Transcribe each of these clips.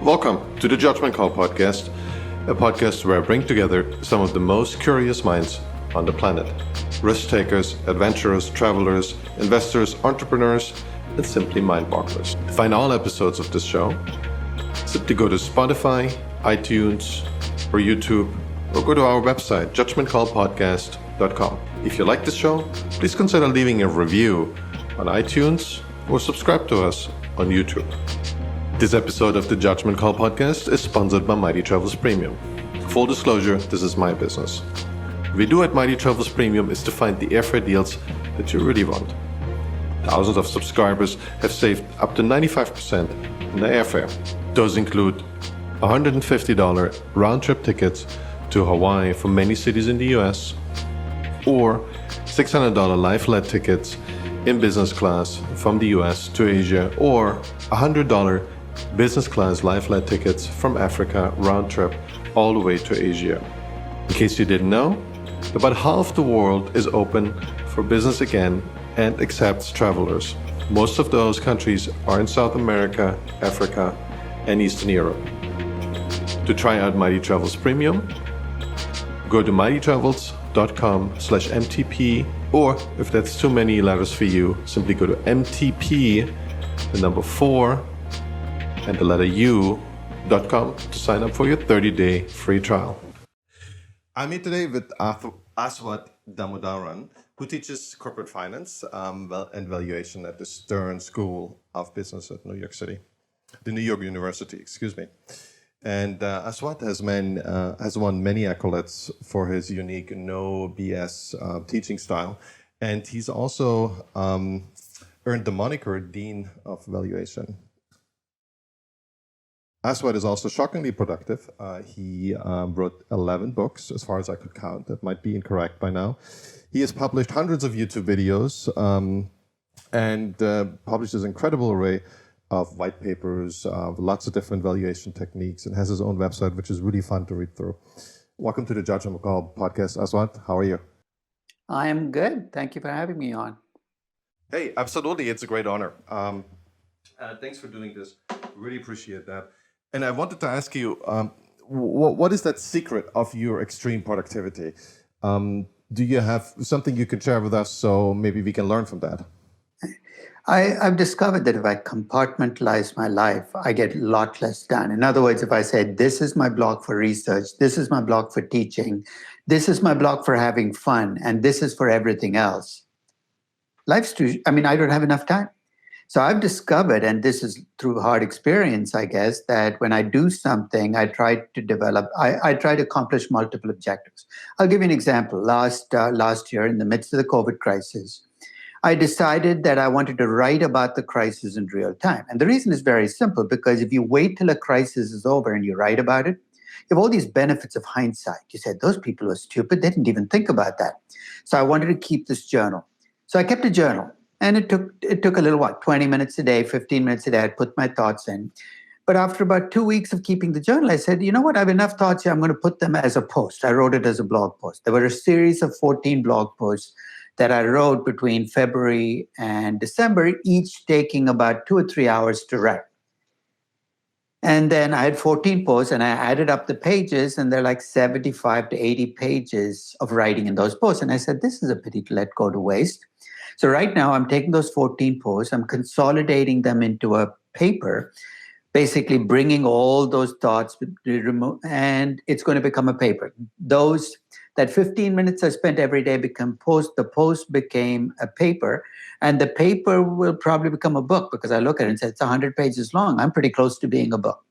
Welcome to the Judgment Call podcast, a podcast where I bring together some of the most curious minds on the planet. Risk takers, adventurers, travelers, investors, entrepreneurs, and simply mind-bogglers. To find all episodes of this show, simply go to Spotify, iTunes, or YouTube, or go to our website, judgmentcallpodcast.com. If you like this show, please consider leaving a review on iTunes or subscribe to us on YouTube. This episode of the Judgment Call podcast is sponsored by Mighty Travels Premium. Full disclosure, this is my business. What we do at Mighty Travels Premium is to find the airfare deals that you really want. Thousands of subscribers have saved up to 95% in their airfare. Those include $150 round-trip tickets to Hawaii from many cities in the US, or $600 lie-flat tickets in business class from the US to Asia, or $100 business class lie-flat tickets from Africa round-trip all the way to Asia. In case you didn't know, about half the world is open for business again and accepts travelers. Most of those countries are in South America, Africa, and Eastern Europe. To try out Mighty Travels Premium, go to mightytravels.com/MTP, or if that's too many letters for you, simply go to MTP, the number 4, and the letter U.com to sign up for your 30-day free trial. I'm here today with Aswath Damodaran, who teaches corporate finance and valuation at the Stern School of Business at New York University. And Aswath has won many accolades for his unique no BS teaching style, and he's also earned the moniker Dean of Valuation. Aswath is also shockingly productive. He wrote 11 books, as far as I could count. That might be incorrect by now. He has published hundreds of YouTube videos and published this incredible array of white papers, lots of different valuation techniques, and has his own website, which is really fun to read through. Welcome to the Judgment Call podcast, Aswath. How are you? I am good. Thank you for having me on. Hey, absolutely. It's a great honor. Thanks for doing this. Really appreciate that. And I wanted to ask you, what is that secret of your extreme productivity? Do you have something you can share with us so maybe we can learn from that? I've discovered that if I compartmentalize my life, I get a lot less done. In other words, if I say, this is my block for research, this is my block for teaching, this is my block for having fun, and this is for everything else, I don't have enough time. So I've discovered, and this is through hard experience, I guess, that when I do something, I try to accomplish multiple objectives. I'll give you an example. Last year, in the midst of the COVID crisis, I decided that I wanted to write about the crisis in real time. And the reason is very simple, because if you wait till a crisis is over and you write about it, you have all these benefits of hindsight. You said, those people are stupid. They didn't even think about that. So I wanted to keep this journal. So I kept a journal. And it took a little, 20 minutes a day, 15 minutes a day. I'd put my thoughts in. But after about 2 weeks of keeping the journal, I said, you know what? I have enough thoughts here. I'm going to put them as a post. I wrote it as a blog post. There were a series of 14 blog posts that I wrote between February and December, each taking about 2 or 3 hours to write. And then I had 14 posts, and I added up the pages, and they're like 75 to 80 pages of writing in those posts. And I said, this is a pity to let go to waste. So right now I'm taking those 14 posts, I'm consolidating them into a paper, basically bringing all those thoughts, and it's going to become a paper. That 15 minutes I spent every day become post. The post became a paper, and the paper will probably become a book, because I look at it and say it's 100 pages long. I'm pretty close to being a book.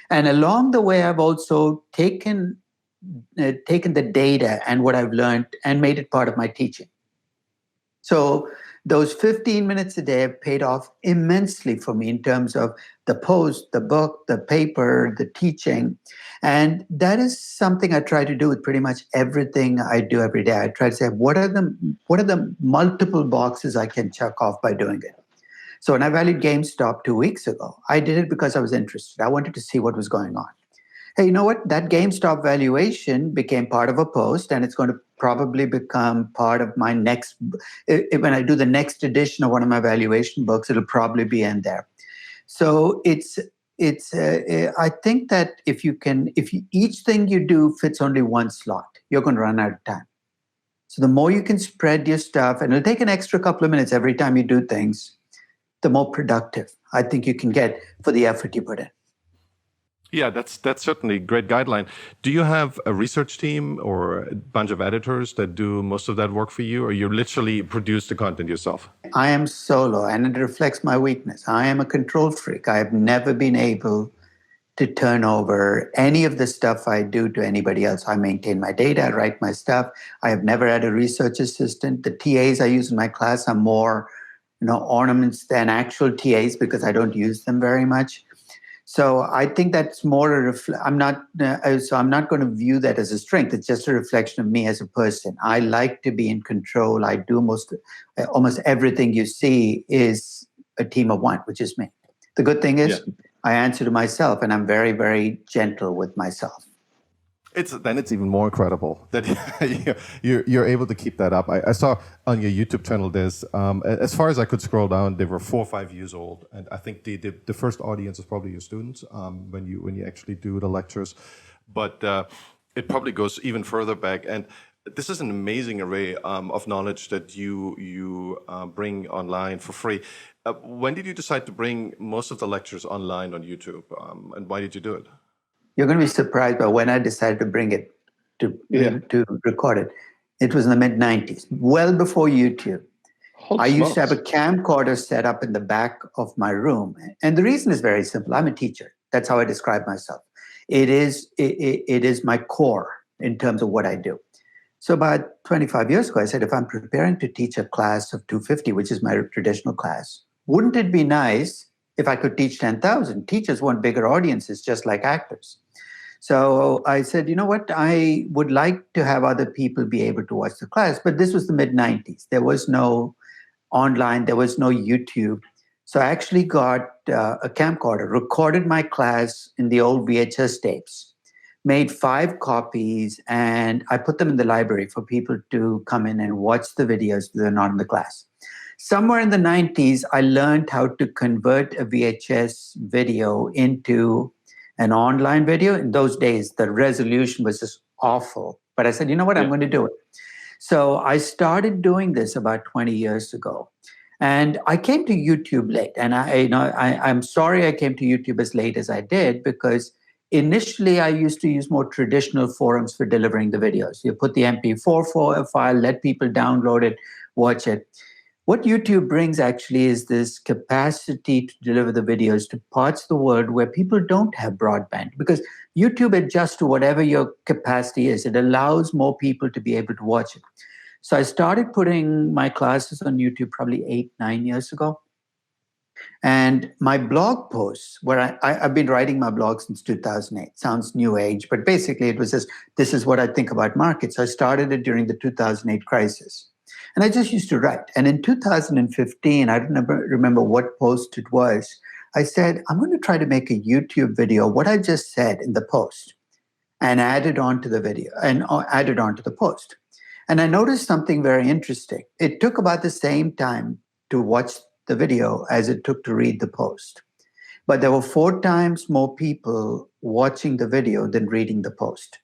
And along the way, I've also taken the data and what I've learned and made it part of my teaching. So those 15 minutes a day have paid off immensely for me in terms of the post, the book, the paper, the teaching. And that is something I try to do with pretty much everything I do every day. I try to say, what are the multiple boxes I can check off by doing it? So when I valued GameStop 2 weeks ago, I did it because I was interested. I wanted to see what was going on. Hey, you know what? That GameStop valuation became part of a post, and it's going to probably become part of my next, when I do the next edition of one of my valuation books, it'll probably be in there. So it's I think that if each thing you do fits only one slot, you're going to run out of time. So the more you can spread your stuff, and it'll take an extra couple of minutes every time you do things, the more productive I think you can get for the effort you put in. Yeah, that's certainly a great guideline. Do you have a research team or a bunch of editors that do most of that work for you, or you literally produce the content yourself? I am solo, and it reflects my weakness. I am a control freak. I have never been able to turn over any of the stuff I do to anybody else. I maintain my data, I write my stuff. I have never had a research assistant. The TAs I use in my class are more, ornaments than actual TAs because I don't use them very much. So I think that's more I'm not going to view that as a strength. It's just a reflection of me as a person. I like to be in control. I do almost everything you see is a team of one, which is me. The good thing is I answer to myself, and I'm very, very gentle with myself. It's even more incredible that you're able to keep that up. I saw on your YouTube channel there's as far as I could scroll down, they were 4 or 5 years old, and I think the first audience is probably your students when you actually do the lectures, but it probably goes even further back. And this is an amazing array of knowledge that you bring online for free. When did you decide to bring most of the lectures online on YouTube, and why did you do it? You're going to be surprised by when I decided to bring it to record it. It was in the mid-90s, well before YouTube. I used to have a camcorder set up in the back of my room. And the reason is very simple. I'm a teacher. That's how I describe myself. It is my core in terms of what I do. So about 25 years ago, I said, if I'm preparing to teach a class of 250, which is my traditional class, wouldn't it be nice if I could teach 10,000? Teachers want bigger audiences, just like actors. So I said, you know what? I would like to have other people be able to watch the class. But this was the mid-90s. There was no online. There was no YouTube. So I actually got a camcorder, recorded my class in the old VHS tapes, made 5 copies, and I put them in the library for people to come in and watch the videos if they're not in the class. Somewhere in the 90s, I learned how to convert a VHS video into an online video. In those days, the resolution was just awful. But I said, you know what, I'm going to do it. So I started doing this about 20 years ago. And I came to YouTube late. And I'm sorry I came to YouTube as late as I did, because initially I used to use more traditional forums for delivering the videos. You put the MP4 file, let people download it, watch it. What YouTube brings actually is this capacity to deliver the videos to parts of the world where people don't have broadband, because YouTube adjusts to whatever your capacity is. It allows more people to be able to watch it. So I started putting my classes on YouTube probably 8-9 years ago. And my blog posts, where I've been writing my blog since 2008, sounds new age, but basically it was just, this is what I think about markets. I started it during the 2008 crisis. And I just used to write. And in 2015, I don't remember what post it was, I said, I'm going to try to make a YouTube video, what I just said in the post, and add it onto the video and add it onto the post. And I noticed something very interesting. It took about the same time to watch the video as it took to read the post. But there were 4 times more people watching the video than reading the post.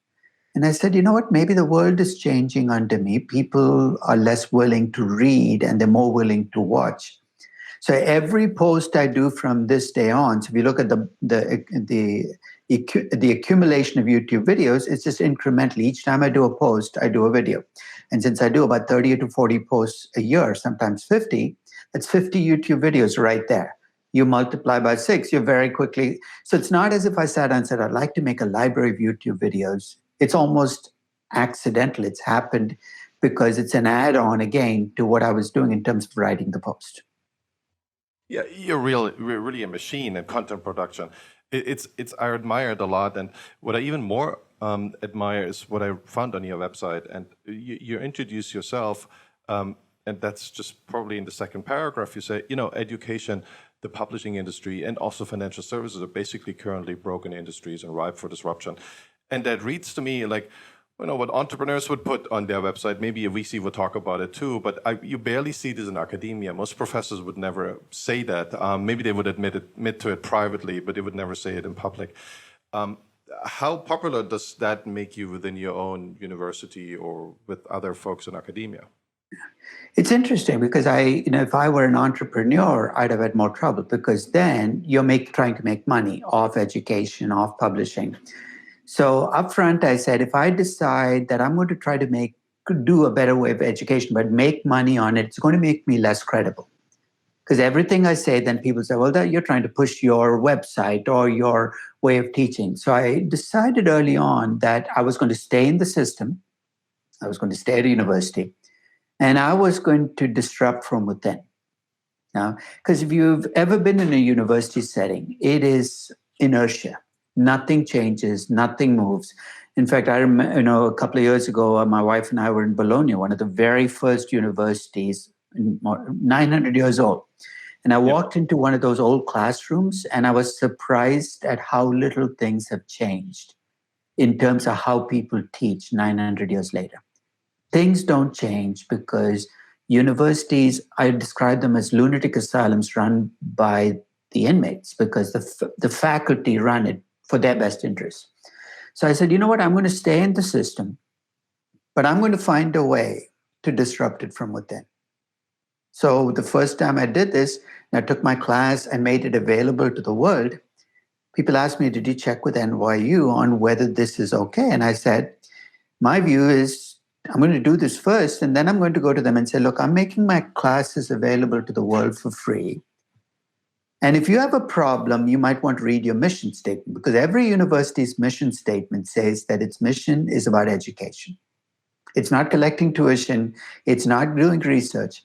And I said, you know what, maybe the world is changing under me. People are less willing to read and they're more willing to watch. So every post I do from this day on, so if you look at the accumulation of YouTube videos, it's just incrementally. Each time I do a post, I do a video. And since I do about 30 to 40 posts a year, sometimes 50, that's 50 YouTube videos right there. You multiply by 6, you're very quickly. So it's not as if I sat and said, I'd like to make a library of YouTube videos. It's almost accidental. It's happened because it's an add-on, again, to what I was doing in terms of writing the post. Yeah, you're really a machine in content production. I admire it a lot, and what I even more admire is what I found on your website. And you introduce yourself, and that's just probably in the second paragraph. You say, education, the publishing industry, and also financial services are basically currently broken industries and ripe for disruption. And that reads to me like, what entrepreneurs would put on their website, maybe a VC would talk about it too, but you barely see this in academia. Most professors would never say that. Maybe they would admit to it privately, but they would never say it in public. How popular does that make you within your own university or with other folks in academia? It's interesting because if I were an entrepreneur, I'd have had more trouble because then you're trying to make money off education, off publishing. So upfront, I said, if I decide that I'm going to try to do a better way of education, but make money on it, it's going to make me less credible. Because everything I say, then people say, well, you're trying to push your website or your way of teaching. So I decided early on that I was going to stay in the system. I was going to stay at a university. And I was going to disrupt from within. Now, because if you've ever been in a university setting, it is inertia. Nothing changes, nothing moves. In fact, I remember, a couple of years ago, my wife and I were in Bologna, one of the very first universities, 900 years old. And I walked into one of those old classrooms, and I was surprised at how little things have changed in terms of how people teach 900 years later. Things don't change because universities, I describe them as lunatic asylums run by the inmates because the faculty run it for their best interests. So I said, you know what, I'm going to stay in the system, but I'm going to find a way to disrupt it from within. So the first time I did this, I took my class and made it available to the world. People asked me, did you check with NYU on whether this is okay? And I said, my view is I'm going to do this first, and then I'm going to go to them and say, look, I'm making my classes available to the world for free. And if you have a problem, you might want to read your mission statement, because every university's mission statement says that its mission is about education. It's not collecting tuition. It's not doing research.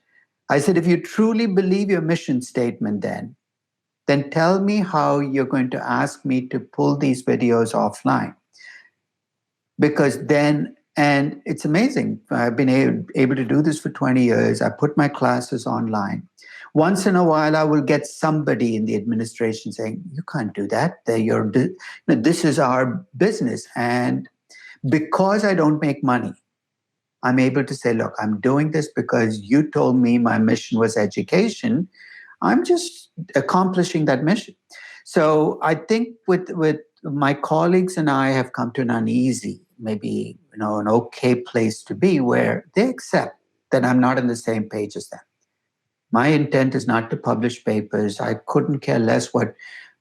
I said, if you truly believe your mission statement, then tell me how you're going to ask me to pull these videos offline. Because then, and it's amazing. I've been able to do this for 20 years. I put my classes online. Once in a while, I will get somebody in the administration saying, you can't do that. This is our business. And because I don't make money, I'm able to say, look, I'm doing this because you told me my mission was education. I'm just accomplishing that mission. So I think with my colleagues and I have come to an uneasy, maybe an okay place to be where they accept that I'm not on the same page as them. My intent is not to publish papers. I couldn't care less what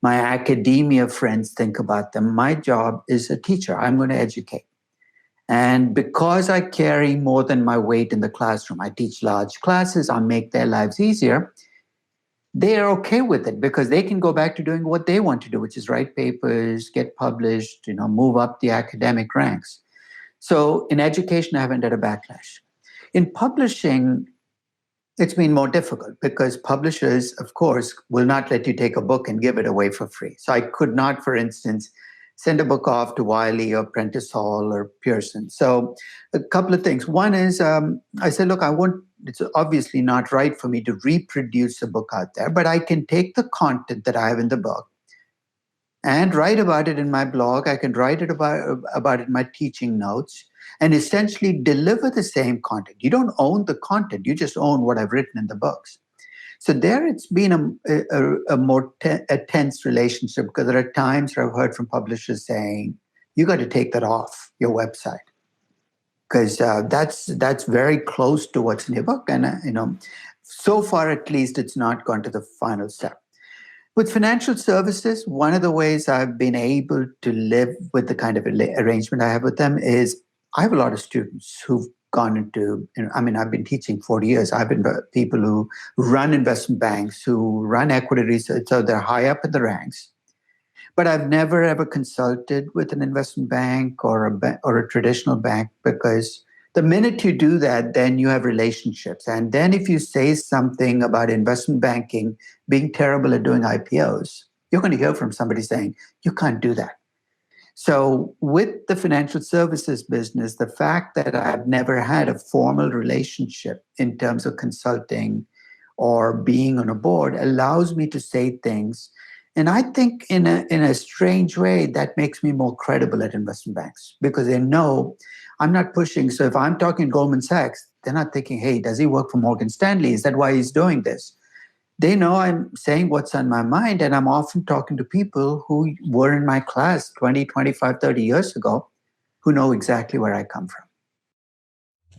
my academia friends think about them. My job is a teacher. I'm going to educate. And because I carry more than my weight in the classroom, I teach large classes, I make their lives easier, they are okay with it because they can go back to doing what they want to do, which is write papers, get published, move up the academic ranks. So in education, I haven't had a backlash. In publishing, it's been more difficult because publishers, of course, will not let you take a book and give it away for free. So I could not, for instance, send a book off to Wiley or Prentice Hall or Pearson. So a couple of things. One is I said, look, it's obviously not right for me to reproduce a book out there, but I can take the content that I have in the book and write about it in my blog. I can write it about it in my teaching notes and essentially deliver the same content. You don't own the content. You just own what I've written in the books. So there it's been a more tense relationship because there are times where I've heard from publishers saying, you got to take that off your website because that's very close to what's in your book. And, so far, at least, it's not gone to the final step. With financial services, one of the ways I've been able to live with the kind of arrangement I have with them is I have a lot of students who've gone into, I've been teaching 40 years. I've been people who run investment banks, who run equity research, so they're high up in the ranks. But I've never ever consulted with an investment bank or a traditional bank because the minute you do that, then you have relationships. And then if you say something about investment banking being terrible at doing IPOs, you're going to hear from somebody saying, you can't do that. So with the financial services business, the fact that I've never had a formal relationship in terms of consulting or being on a board allows me to say things. And I think in a strange way, that makes me more credible at investment banks because they know I'm not pushing. So if I'm talking Goldman Sachs, they're not thinking, hey, does he work for Morgan Stanley? Is that why he's doing this? They know I'm saying what's on my mind. And I'm often talking to people who were in my class 20, 25, 30 years ago who know exactly where I come from.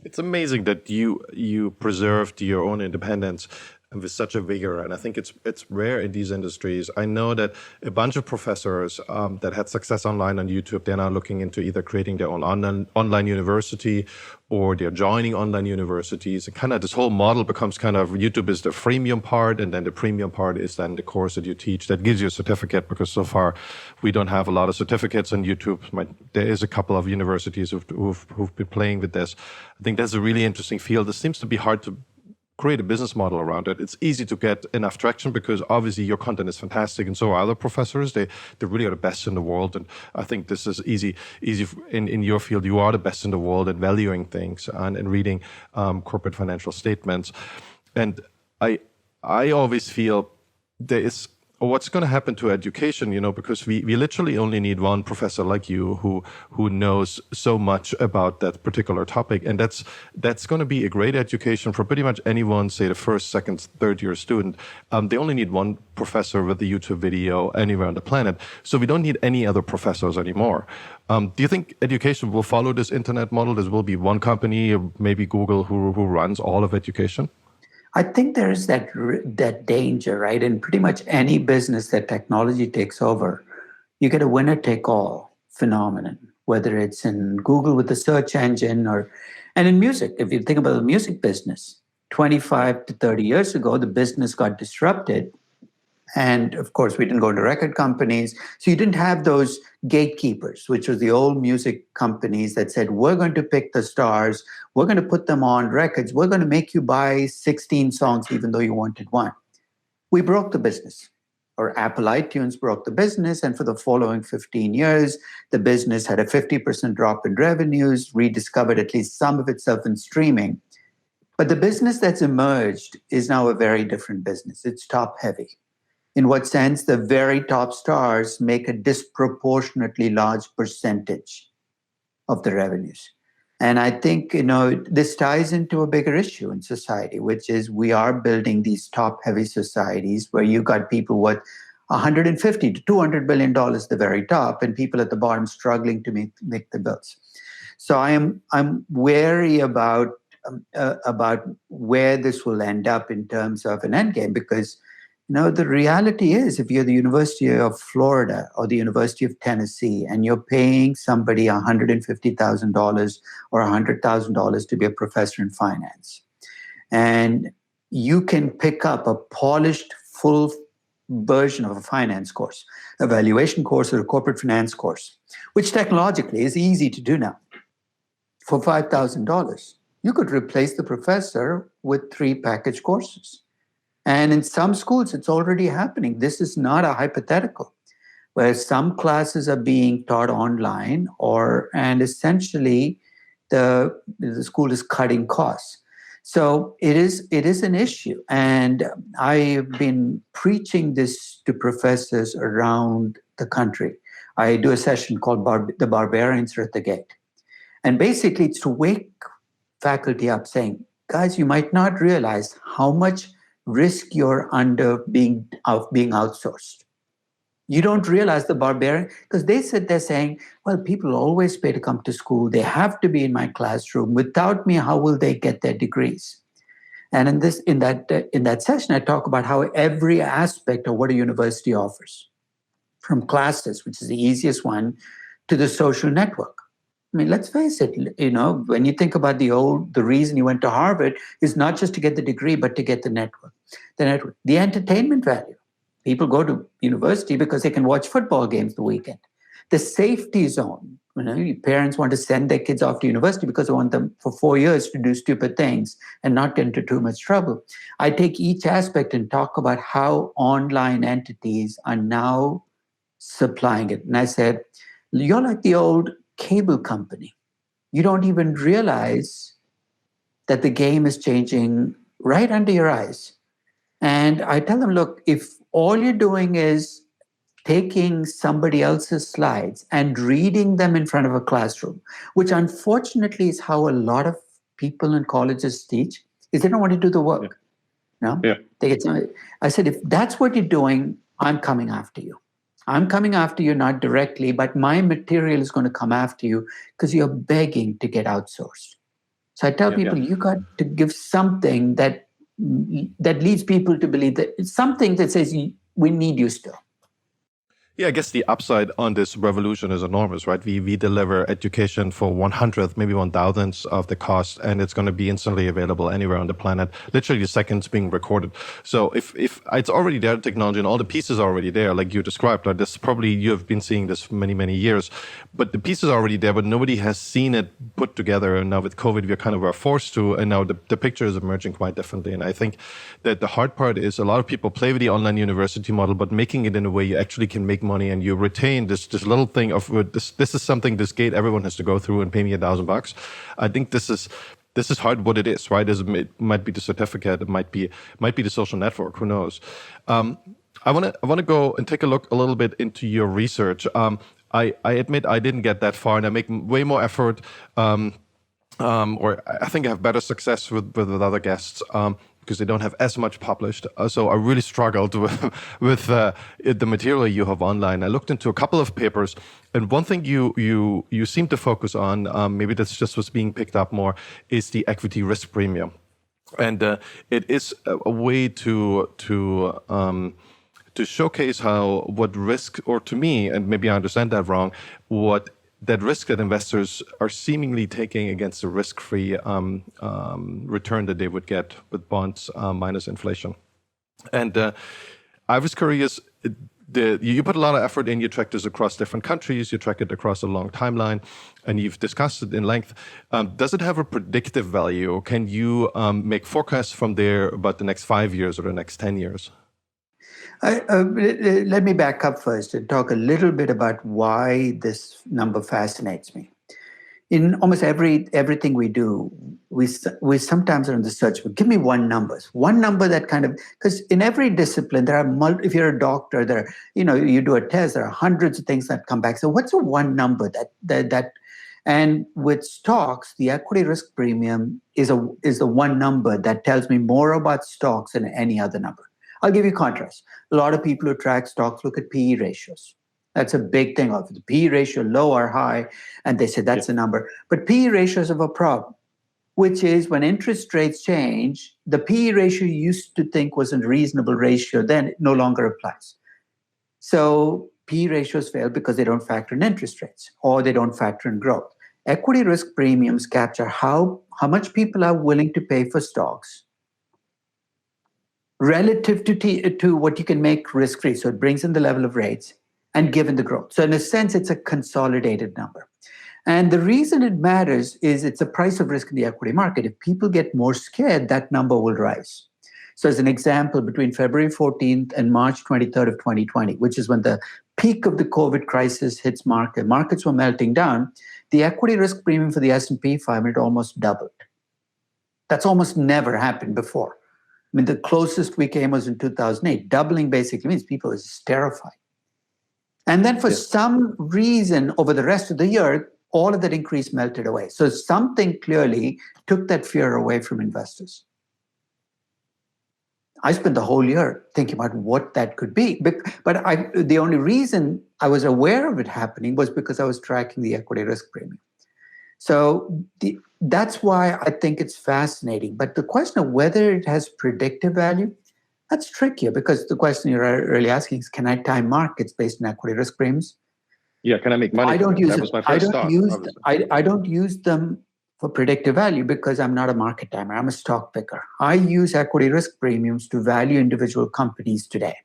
It's amazing that you preserved your own independence with such a vigor, and I think it's rare in these industries. I know that a bunch of professors that had success online on YouTube, they're now looking into either creating their own online university, or they're joining online universities. And kind of this whole model becomes kind of, YouTube is the freemium part, and then the premium part is then the course that you teach that gives you a certificate, because so far we don't have a lot of certificates on YouTube. There is a couple of universities who've been playing with this. I think that's a really interesting field. It seems to be hard to create a business model around it. It's easy to get enough traction because obviously your content is fantastic, and so are other professors. They really are the best in the world, and I think this is easy in your field. You are the best in the world at valuing things and reading corporate financial statements. And I always feel there is, what's going to happen to education, because we literally only need one professor like you who knows so much about that particular topic. And that's going to be a great education for pretty much anyone, say the first, second, third year student. They only need one professor with a YouTube video anywhere on the planet. So we don't need any other professors anymore. Do you think education will follow this internet model? There will be one company, maybe Google, who runs all of education? I think there is that danger, right? In pretty much any business that technology takes over, you get a winner-take-all phenomenon, whether it's in Google with the search engine and in music. If you think about the music business, 25 to 30 years ago, the business got disrupted. And of course, we didn't go into record companies. So you didn't have those gatekeepers, which was the old music companies that said, we're going to pick the stars. We're going to put them on records. We're going to make you buy 16 songs, even though you wanted one. We broke the business, or Apple iTunes broke the business. And for the following 15 years, the business had a 50% drop in revenues, rediscovered at least some of itself in streaming. But the business that's emerged is now a very different business. It's top heavy. In what sense? The very top stars make a disproportionately large percentage of the revenues. And I think, this ties into a bigger issue in society, which is we are building these top-heavy societies where you got people worth $150 to $200 billion at the very top, and people at the bottom struggling to make the bills. So I'm wary about where this will end up in terms of an endgame, because the reality is, if you're the University of Florida or the University of Tennessee and you're paying somebody $150,000 or $100,000 to be a professor in finance, and you can pick up a polished, full version of a finance course, a valuation course or a corporate finance course, which technologically is easy to do now, for $5,000, you could replace the professor with 3 package courses. And in some schools, it's already happening. This is not a hypothetical, where some classes are being taught online, and essentially the school is cutting costs. So it is an issue. And I've been preaching this to professors around the country. I do a session called The Barbarians Are at the Gate. And basically, it's to wake faculty up saying, guys, you might not realize how much risk you're under being outsourced. You don't realize the barbarian, because they sit there saying, well, people always pay to come to school. They have to be in my classroom. Without me, how will they get their degrees? And in that session, I talk about how every aspect of what a university offers, from classes, which is the easiest one, to the social network. I mean, let's face it, when you think about the reason you went to Harvard is not just to get the degree, but to get the network. The entertainment value. People go to university because they can watch football games the weekend. The safety zone. Parents want to send their kids off to university because they want them for 4 years to do stupid things and not get into too much trouble. I take each aspect and talk about how online entities are now supplying it. And I said, you're like the old cable company. You don't even realize that the game is changing right under your eyes. And I tell them, look, if all you're doing is taking somebody else's slides and reading them in front of a classroom, which unfortunately is how a lot of people in colleges teach, is they don't want to do the work. No? Yeah. They get some, I said, if that's what you're doing, I'm coming after you. I'm coming after you, not directly, but my material is going to come after you because you're begging to get outsourced. So I tell people, you got to give something that leads people to believe that it's something that says we need you still. Yeah, I guess the upside on this revolution is enormous, right? We deliver education for 100th, maybe 1,000th of the cost, and it's going to be instantly available anywhere on the planet, literally seconds being recorded. So if it's already there, the technology and all the pieces are already there, like you described, right? This probably, you've been seeing this for many, many years, but the pieces are already there, but nobody has seen it put together. And now with COVID, we kind of are forced to, and now the picture is emerging quite differently. And I think that the hard part is a lot of people play with the online university model, but making it in a way you actually can make money and you retain this little thing of this is something, this gate everyone has to go through and pay me $1,000. I think this is hard what it is, right? It might be the certificate, it might be the social network, who knows? I want to go and take a look a little bit into your research. I admit I didn't get that far, and I make way more effort, or I think I have better success with other guests. Because they don't have as much published. So I really struggled with the material you have online. I looked into a couple of papers, and one thing you seem to focus on, maybe that's just what's being picked up more, is the equity risk premium. And it is a way to showcase what risk, or to me, and maybe I understand that wrong, what that risk that investors are seemingly taking against the risk-free return that they would get with bonds minus inflation. And I was curious, you put a lot of effort in, you track this across different countries, you track it across a long timeline, and you've discussed it in length. Does it have a predictive value? Can you make forecasts from there about the next 5 years or the next 10 years? Let me back up first and talk a little bit about why this number fascinates me. In almost everything we do, we sometimes are in the search for, give me one number that kind of, because in every discipline, there are, if you're a doctor, there are, you do a test, there are hundreds of things that come back. So what's a one number that and with stocks, the equity risk premium is the one number that tells me more about stocks than any other number. I'll give you contrast. A lot of people who track stocks look at PE ratios. That's a big thing. Of the PE ratio, low or high, and they say that's the number. But PE ratios have a problem, which is when interest rates change, the PE ratio you used to think was a reasonable ratio, then it no longer applies. So PE ratios fail because they don't factor in interest rates or they don't factor in growth. Equity risk premiums capture how much people are willing to pay for stocks relative to what you can make risk-free. So it brings in the level of rates and given the growth. So in a sense, it's a consolidated number. And the reason it matters is it's a price of risk in the equity market. If people get more scared, that number will rise. So as an example, between February 14th and March 23rd of 2020, which is when the peak of the COVID crisis hits markets were melting down, the equity risk premium for the S&P 500 almost doubled. That's almost never happened before. I mean, the closest we came was in 2008. Doubling basically means people were just terrified. And then for some reason, over the rest of the year, all of that increase melted away. So something clearly took that fear away from investors. I spent the whole year thinking about what that could be. But the only reason I was aware of it happening was because I was tracking the equity risk premium. So that's why I think it's fascinating. But the question of whether it has predictive value, that's trickier, because the question you're really asking is, can I time markets based on equity risk premiums? Yeah, can I make money? I don't use that was my first thought. I don't use them for predictive value because I'm not a market timer. I'm a stock picker. I use equity risk premiums to value individual companies today.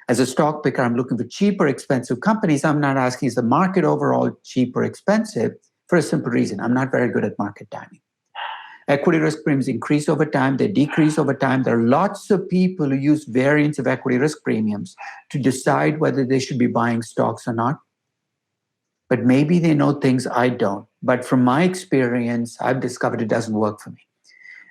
As a stock picker, I'm looking for cheaper, expensive companies. I'm not asking, is the market overall cheap or expensive? For a simple reason, I'm not very good at market timing. Equity risk premiums increase over time, they decrease over time. There are lots of people who use variance of equity risk premiums to decide whether they should be buying stocks or not. But maybe they know things I don't. But from my experience, I've discovered it doesn't work for me.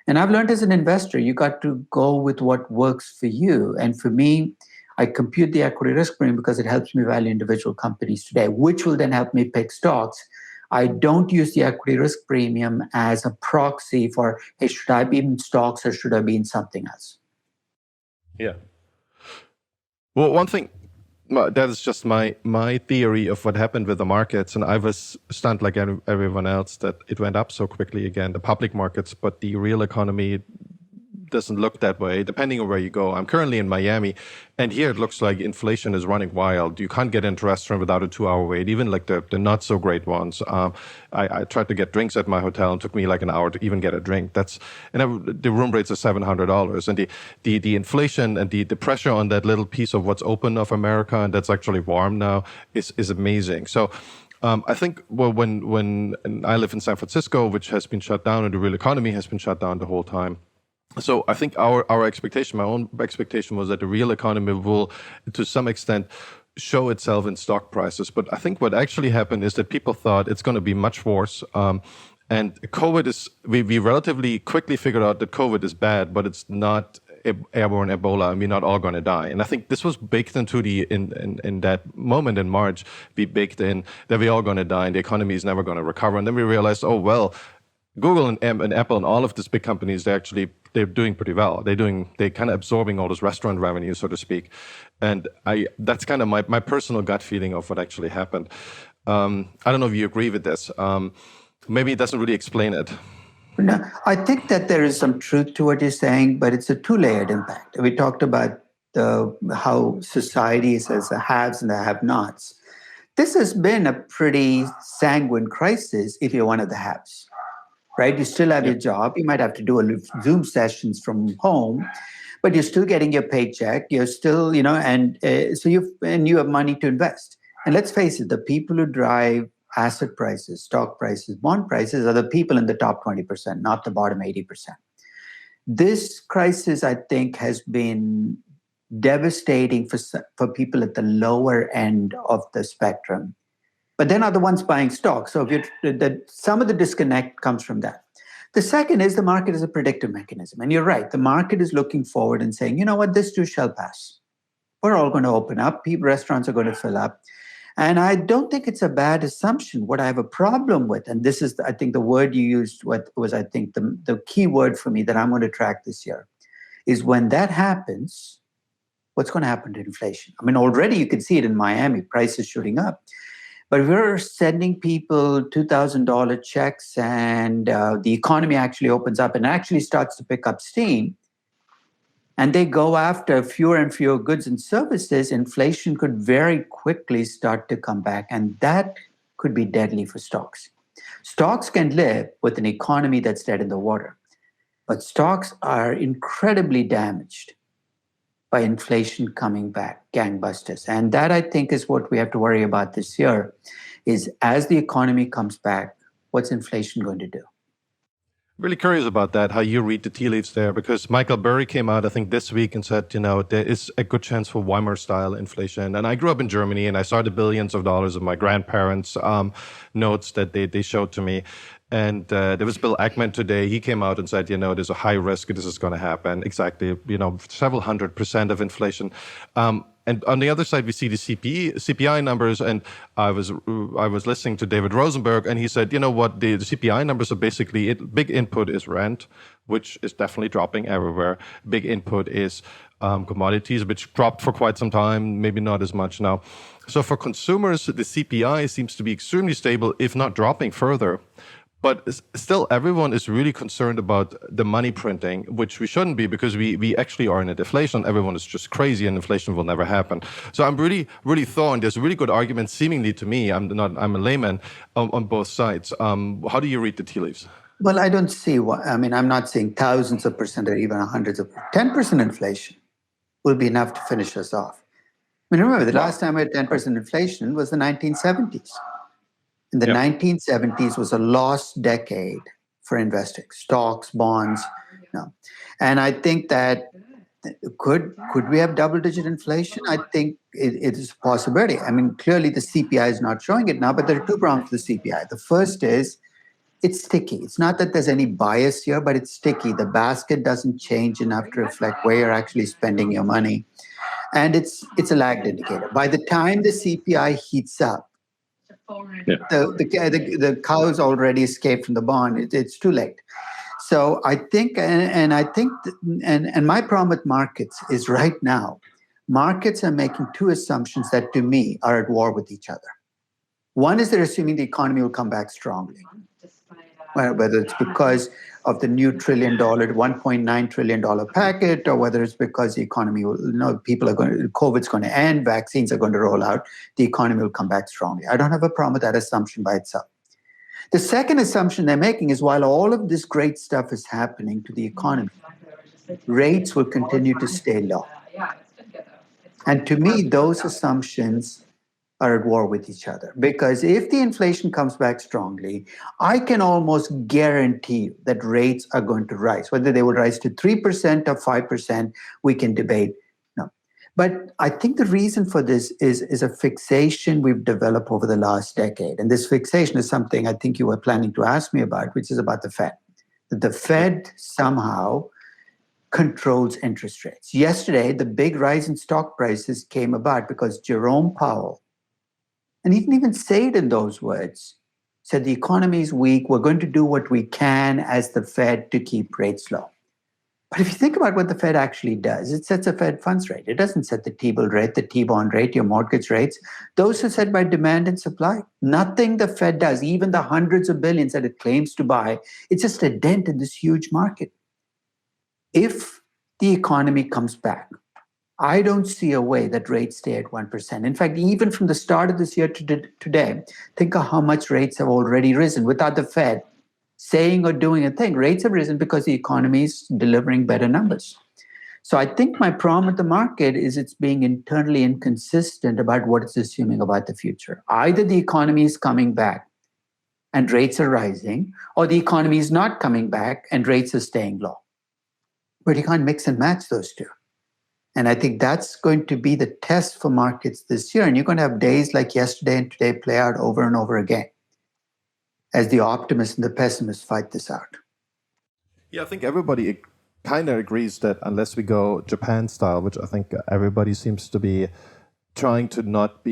And I've learned as an investor, you got to go with what works for you. And for me, I compute the equity risk premium because it helps me value individual companies today, which will then help me pick stocks. I don't use the equity risk premium as a proxy for, hey, should I be in stocks or should I be in something else? Yeah. Well, one thing, that is just my theory of what happened with the markets, and I was stunned like everyone else that it went up so quickly again, the public markets, but the real economy doesn't look that way, depending on where you go. I'm currently in Miami, and here it looks like inflation is running wild. You can't get into a restaurant without a 2-hour wait, even like the not so great ones. I tried to get drinks at my hotel, and it took me like an hour to even get a drink. The room rates are $700, and the inflation and the pressure on that little piece of what's open of America, and that's actually warm now, is amazing. So. I think when I live in San Francisco, which has been shut down, and the real economy has been shut down the whole time. So I think our expectation, my own expectation, was that the real economy will, to some extent, show itself in stock prices. But I think what actually happened is that people thought it's going to be much worse. And COVID is, we relatively quickly figured out that COVID is bad, but it's not airborne Ebola, and we're not all going to die. And I think this was baked into in that moment in March, we baked in that we're all going to die and the economy is never going to recover. And then we realized, oh, well, Google and Apple and all of these big companies, they're doing pretty well. They're kind of absorbing all this restaurant revenue, so to speak. And that's kind of my personal gut feeling of what actually happened. I don't know if you agree with this. Maybe it doesn't really explain it. No, I think that there is some truth to what you're saying, but it's a two-layered impact. We talked about how society is as the haves and the have-nots. This has been a pretty sanguine crisis if you're one of the haves. Right? You still have your job. You might have to do a Zoom sessions from home, but you're still getting your paycheck. You're still, and so you have money to invest. And let's face it, the people who drive asset prices, stock prices, bond prices are the people in the top 20%, not the bottom 80%. This crisis, I think, has been devastating for people at the lower end of the spectrum. But they're not the ones buying stocks. So some of the disconnect comes from that. The second is the market is a predictive mechanism. And you're right, the market is looking forward and saying, you know what, this too shall pass. We're all going to open up. Restaurants are going to fill up. And I don't think it's a bad assumption. What I have a problem with, and this is, I think, the word you used, what was, I think, the key word for me that I'm going to track this year, is when that happens, what's going to happen to inflation? I mean, already you can see it in Miami, prices shooting up. But we're sending people $2,000 checks and the economy actually opens up and actually starts to pick up steam. And they go after fewer and fewer goods and services. Inflation could very quickly start to come back. And that could be deadly for stocks. Stocks can live with an economy that's dead in the water. But stocks are incredibly damaged by inflation coming back, gangbusters. And that, I think, is what we have to worry about this year, is as the economy comes back, what's inflation going to do? Really curious about that, how you read the tea leaves there, because Michael Burry came out, I think, this week and said, there is a good chance for Weimar-style inflation. And I grew up in Germany, and I saw the billions of dollars of my grandparents' notes that they showed to me. And there was Bill Ackman today. He came out and said, there's a high risk this is going to happen. Exactly, several 100% of inflation. And on the other side, we see the CPI numbers. And I was listening to David Rosenberg, and he said, the CPI numbers are basically big input is rent, which is definitely dropping everywhere. Big input is commodities, which dropped for quite some time, maybe not as much now. So for consumers, the CPI seems to be extremely stable, if not dropping further. But still, everyone is really concerned about the money printing, which we shouldn't be, because we actually are in a deflation. Everyone is just crazy, and inflation will never happen. So I'm really, really thorn. There's a really good argument, seemingly to me. I'm a layman on both sides. How do you read the tea leaves? Well, I don't see I'm not saying thousands of percent or even hundreds of 10% inflation will be enough to finish us off. I mean, remember, the last time we had 10% inflation was the 1970s. And the 1970s was a lost decade for investing, stocks, bonds. And I think that could we have double-digit inflation? I think it is a possibility. I mean, clearly the CPI is not showing it now, but there are two problems with the CPI. The first is it's sticky. It's not that there's any bias here, but it's sticky. The basket doesn't change enough to reflect where you're actually spending your money. And it's a lagged indicator. By the time the CPI heats up, the cow's already escaped from the barn. It's too late. So I think, and my problem with markets is right now, markets are making two assumptions that to me are at war with each other. One is they're assuming the economy will come back strongly, whether it's because of the new $1 trillion, $1.9 trillion packet, or whether it's because the economy will, COVID's going to end, vaccines are going to roll out, the economy will come back strongly. I don't have a problem with that assumption by itself. The second assumption they're making is while all of this great stuff is happening to the economy, rates will continue to stay low. And to me, those assumptions are at war with each other. Because if the inflation comes back strongly, I can almost guarantee that rates are going to rise. Whether they will rise to 3% or 5%, we can debate. No. But I think the reason for this is a fixation we've developed over the last decade. And this fixation is something I think you were planning to ask me about, which is about the Fed. The Fed somehow controls interest rates. Yesterday, the big rise in stock prices came about because Jerome Powell, and he didn't even say it in those words, said the economy is weak, we're going to do what we can as the Fed to keep rates low. But if you think about what the Fed actually does, it sets a Fed funds rate. It doesn't set the T-bill rate, the T-bond rate, your mortgage rates. Those are set by demand and supply. Nothing the Fed does, even the hundreds of billions that it claims to buy, it's just a dent in this huge market. If the economy comes back, I don't see a way that rates stay at 1%. In fact, even from the start of this year to today, think of how much rates have already risen without the Fed saying or doing a thing. Rates have risen because the economy is delivering better numbers. So I think my problem with the market is it's being internally inconsistent about what it's assuming about the future. Either the economy is coming back and rates are rising, or the economy is not coming back and rates are staying low. But you can't mix and match those two. And I think that's going to be the test for markets this year. And you're going to have days like yesterday and today play out over and over again as the optimists and the pessimists fight this out. Yeah, I think everybody kind of agrees that unless we go Japan style, which I think everybody seems to be trying to not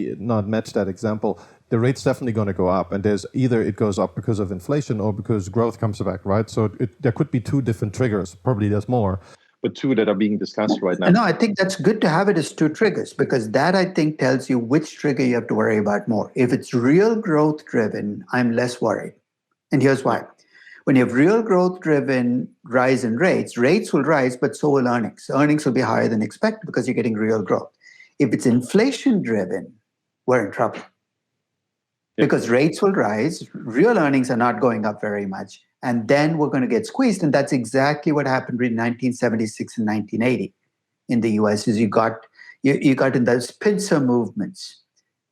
match that example, the rate's definitely going to go up. And there's either it goes up because of inflation or because growth comes back, right? So there could be two different triggers. Probably there's more. But two that are being discussed right now. No, I think that's good to have it as two triggers, because that, I think, tells you which trigger you have to worry about more. If it's real growth driven, I'm less worried. And here's why. When you have real growth driven rise in rates, rates will rise, but so will earnings. Earnings will be higher than expected because you're getting real growth. If it's inflation driven, we're in trouble. Because rates will rise, real earnings are not going up very much, and then we're going to get squeezed. And that's exactly what happened in 1976 and 1980 in the US, is you got in those pincer movements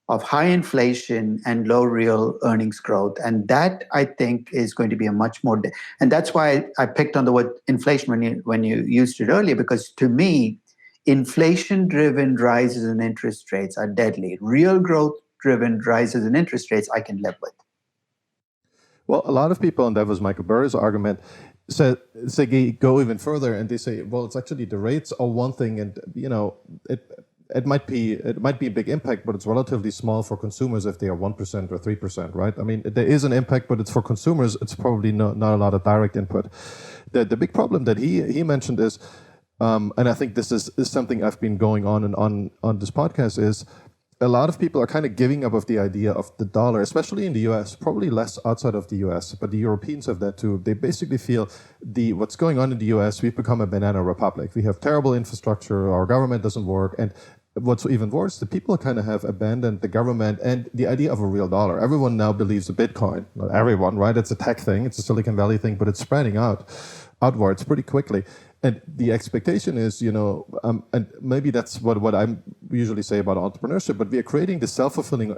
of high inflation and low real earnings growth. And that, I think, is going to be a much more, and that's why I picked on the word inflation when you used it earlier, because to me, inflation-driven rises in interest rates are deadly. Real growth-driven rises in interest rates I can live with. Well, a lot of people, and that was Michael Burry's argument, say go even further, and they say, well, it's actually the rates are one thing, and it might be a big impact, but it's relatively small for consumers if they are 1% or 3%, right? I mean, there is an impact, but it's for consumers. It's probably not a lot of direct input. The big problem that he mentioned is, and I think this is something I've been going on and on this podcast, is a lot of people are kind of giving up of the idea of the dollar, especially in the US, probably less outside of the US, but the Europeans have that too. They basically feel what's going on in the US, we've become a banana republic. We have terrible infrastructure, our government doesn't work, and what's even worse, the people kind of have abandoned the government and the idea of a real dollar. Everyone now believes in Bitcoin. Not everyone, right? It's a tech thing, it's a Silicon Valley thing, but it's spreading outwards pretty quickly. And the expectation is, and maybe that's what I usually say about entrepreneurship, but we are creating this self-fulfilling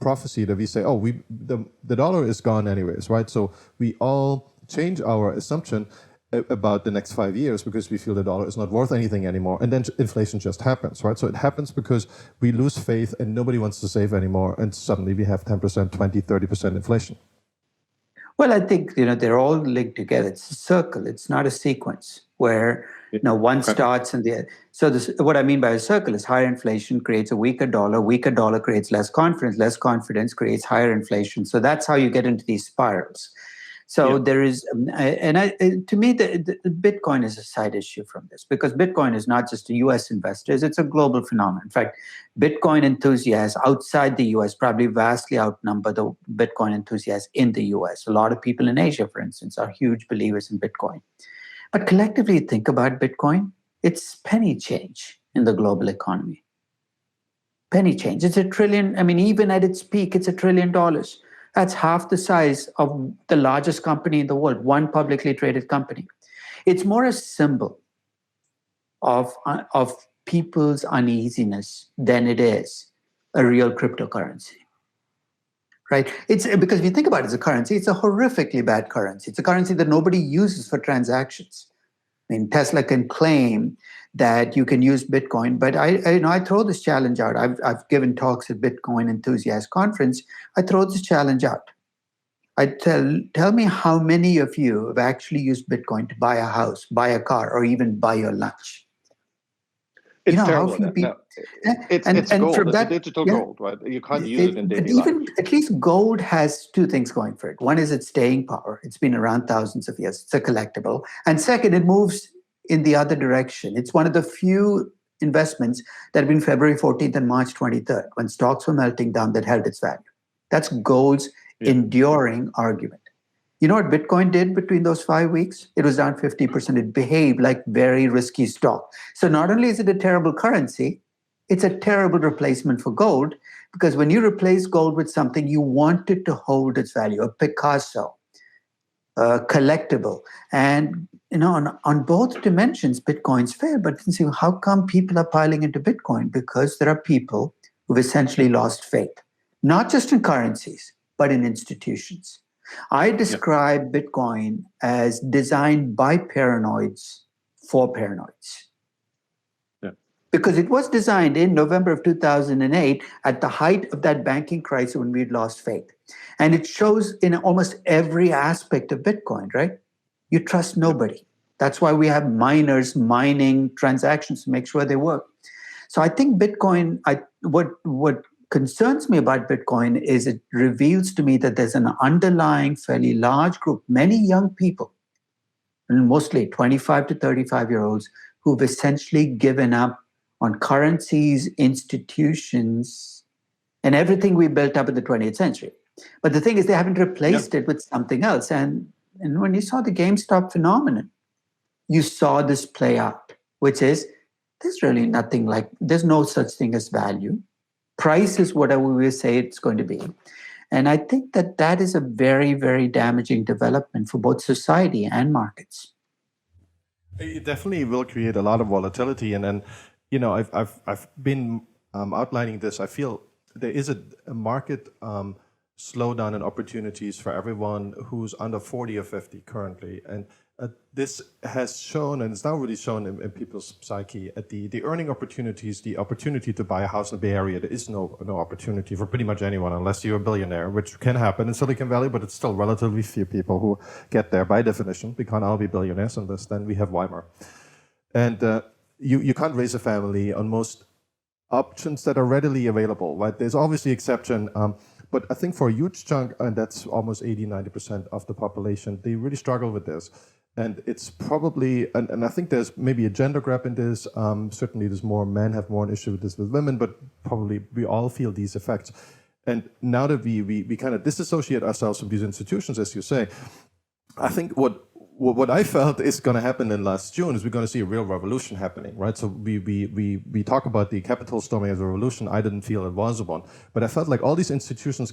prophecy that we say, the dollar is gone anyways, right? So we all change our assumption about the next 5 years because we feel the dollar is not worth anything anymore. And then inflation just happens, right? So it happens because we lose faith and nobody wants to save anymore. And suddenly we have 10%, 20, 30% inflation. Well, I think they're all linked together. It's a circle. It's not a sequence where one Okay. starts and the so what I mean by a circle is higher inflation creates a weaker dollar. Weaker dollar creates less confidence. Less confidence creates higher inflation. So that's how you get into these spirals. So Yeah. there is, to me, the Bitcoin is a side issue from this because Bitcoin is not just a U.S. investors; it's a global phenomenon. In fact, Bitcoin enthusiasts outside the U.S. probably vastly outnumber the Bitcoin enthusiasts in the U.S. A lot of people in Asia, for instance, are huge believers in Bitcoin. But collectively, think about Bitcoin; it's penny change in the global economy. Penny change. It's a trillion. I mean, even at its peak, it's $1 trillion. That's half the size of the largest company in the world, one publicly traded company. It's more a symbol of people's uneasiness than it is a real cryptocurrency. Right? It's because if you think about it as a currency, it's a horrifically bad currency. It's a currency that nobody uses for transactions. I mean, Tesla can claim that you can use Bitcoin, but I throw this challenge out. I've given talks at Bitcoin Enthusiast Conference. I throw this challenge out. I tell me how many of you have actually used Bitcoin to buy a house, buy a car, or even buy your lunch. It's How terrible. few people. It's And gold. from It's a that, digital yeah, gold, right? You can't use it in but daily life. even at least gold has two things going for it. One is its staying power. It's been around thousands of years. It's a collectible. And second, it moves in the other direction. It's one of the few investments that have been February 14th and March 23rd, when stocks were melting down, that held its value. That's gold's enduring argument. You know what Bitcoin did between those 5 weeks? It was down 50%. It behaved like very risky stock. So not only is it a terrible currency, it's a terrible replacement for gold, because when you replace gold with something, you want it to hold its value, a Picasso, a collectible. And on both dimensions, Bitcoin's fair. But see, how come people are piling into Bitcoin? Because there are people who've essentially lost faith, not just in currencies, but in institutions. I describe Bitcoin as designed by paranoids for paranoids. Because it was designed in November of 2008 at the height of that banking crisis when we'd lost faith. And it shows in almost every aspect of Bitcoin, right? You trust nobody. That's why we have miners mining transactions to make sure they work. So I think Bitcoin, what concerns me about Bitcoin is it reveals to me that there's an underlying fairly large group, many young people, and mostly 25 to 35-year-olds, who've essentially given up on currencies, institutions, and everything we built up in the 20th century. But the thing is, they haven't replaced it with something else. And when you saw the GameStop phenomenon, you saw this play out, which is there's really nothing like, there's no such thing as value. Price is whatever we say it's going to be. And I think that is a very, very damaging development for both society and markets. It definitely will create a lot of volatility, and I've been outlining this. I feel there is a market slowdown in opportunities for everyone who's under 40 or 50 currently, and this has shown, and it's now really shown in people's psyche, at the earning opportunities, the opportunity to buy a house in the Bay Area. There is no opportunity for pretty much anyone unless you're a billionaire, which can happen in Silicon Valley, but it's still relatively few people who get there by definition. We can't all be billionaires unless then we have Weimar. And you can't raise a family on most options that are readily available, right? There's obviously exception, but I think for a huge chunk, and that's almost 80-90% of the population, they really struggle with this. And it's probably, and I think there's maybe a gender gap in this. Certainly there's more men have more an issue with this with women, but probably we all feel these effects. And now that we kind of disassociate ourselves from these institutions, as you say, I think what I felt is going to happen in last June is we're going to see a real revolution happening, right? So we talk about the capital storming as a revolution. I didn't feel it was one, but I felt like all these institutions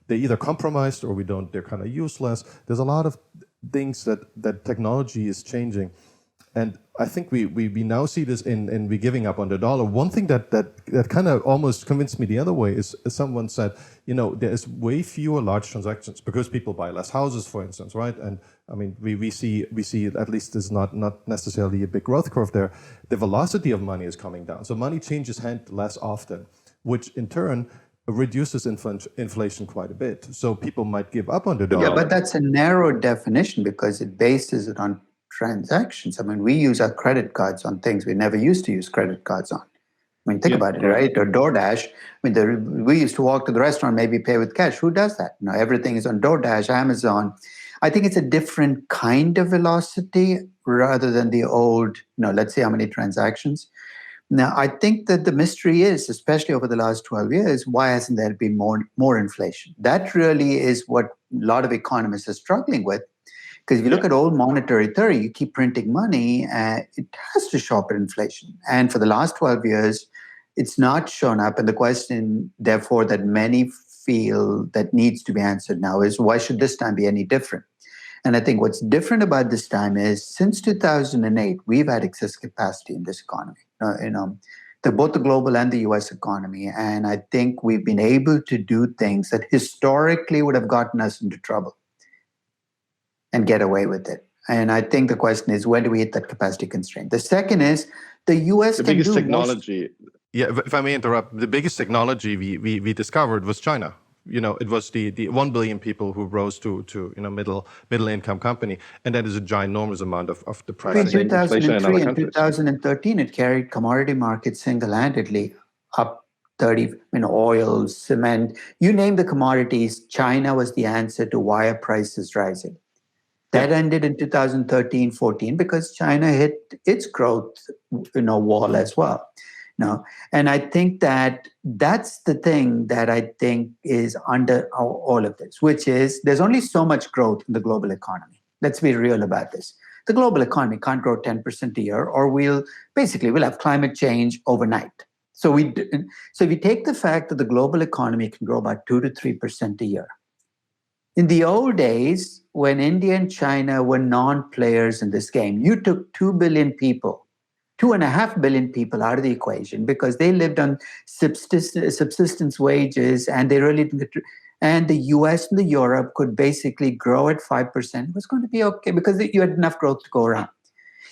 they either compromised or they're kind of useless. There's a lot of things that technology is changing. And I think we now see this in we giving up on the dollar. One thing that kind of almost convinced me the other way is someone said, there is way fewer large transactions because people buy less houses, for instance, right? And I mean, we see at least there's not necessarily a big growth curve there. The velocity of money is coming down. So money changes hand less often, which in turn reduces inflation quite a bit. So people might give up on the dollar. Yeah, but that's a narrow definition because it bases it on transactions. I mean, we use our credit cards on things we never used to use credit cards on. I mean, think about it, right? Or DoorDash. I mean, we used to walk to the restaurant, maybe pay with cash. Who does that? You know, everything is on DoorDash, Amazon. I think it's a different kind of velocity rather than the old, let's see how many transactions. Now, I think that the mystery is, especially over the last 12 years, why hasn't there been more inflation? That really is what a lot of economists are struggling with. Because if you look at old monetary theory, you keep printing money, it has to show up in inflation. And for the last 12 years, it's not shown up. And the question, therefore, that many feel that needs to be answered now is, why should this time be any different? And I think what's different about this time is since 2008, we've had excess capacity in this economy, both the global and the US economy. And I think we've been able to do things that historically would have gotten us into trouble and get away with it. And I think the question is, when do we hit that capacity constraint? The second is the US the can biggest do technology. Yeah, if I may interrupt, the biggest technology we discovered was China. It was the 1 billion people who rose to middle income company, and that is a ginormous amount of the price. In Inflation in 2003 other and 2013, it carried commodity markets single-handedly up 30, oil, cement, you name the commodities, China was the answer to why are prices rising. That ended in 2013, 14, because China hit its growth, wall as well. And I think that's the thing that I think is under all of this, which is there's only so much growth in the global economy. Let's be real about this. The global economy can't grow 10% a year, or we'll have climate change overnight. So if you take the fact that the global economy can grow about 2 to 3% a year. In the old days, when India and China were non-players in this game, you took 2 billion people, 2.5 billion people out of the equation because they lived on subsistence wages, and they really didn't and the US and the Europe could basically grow at 5%. It was going to be okay because you had enough growth to go around.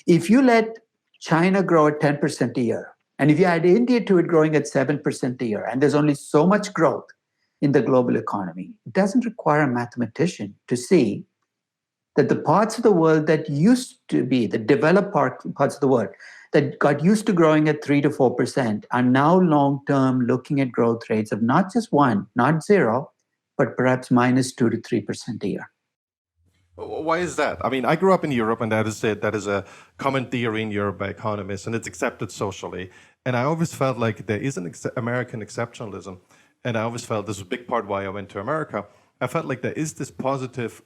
If you let China grow at 10% a year, and if you add India to it growing at 7% a year, and there's only so much growth in the global economy, it doesn't require a mathematician to see that the parts of the world that used to be the developed parts of the world that got used to growing at 3 to 4% are now long-term looking at growth rates of not just 1, not 0, but perhaps minus 2 to 3% a year. Why is that? I mean, I grew up in Europe, and that is a common theory in Europe by economists, and it's accepted socially. And I always felt like there is an American exceptionalism, and I always felt this was a big part why I went to America. I felt like there is this positive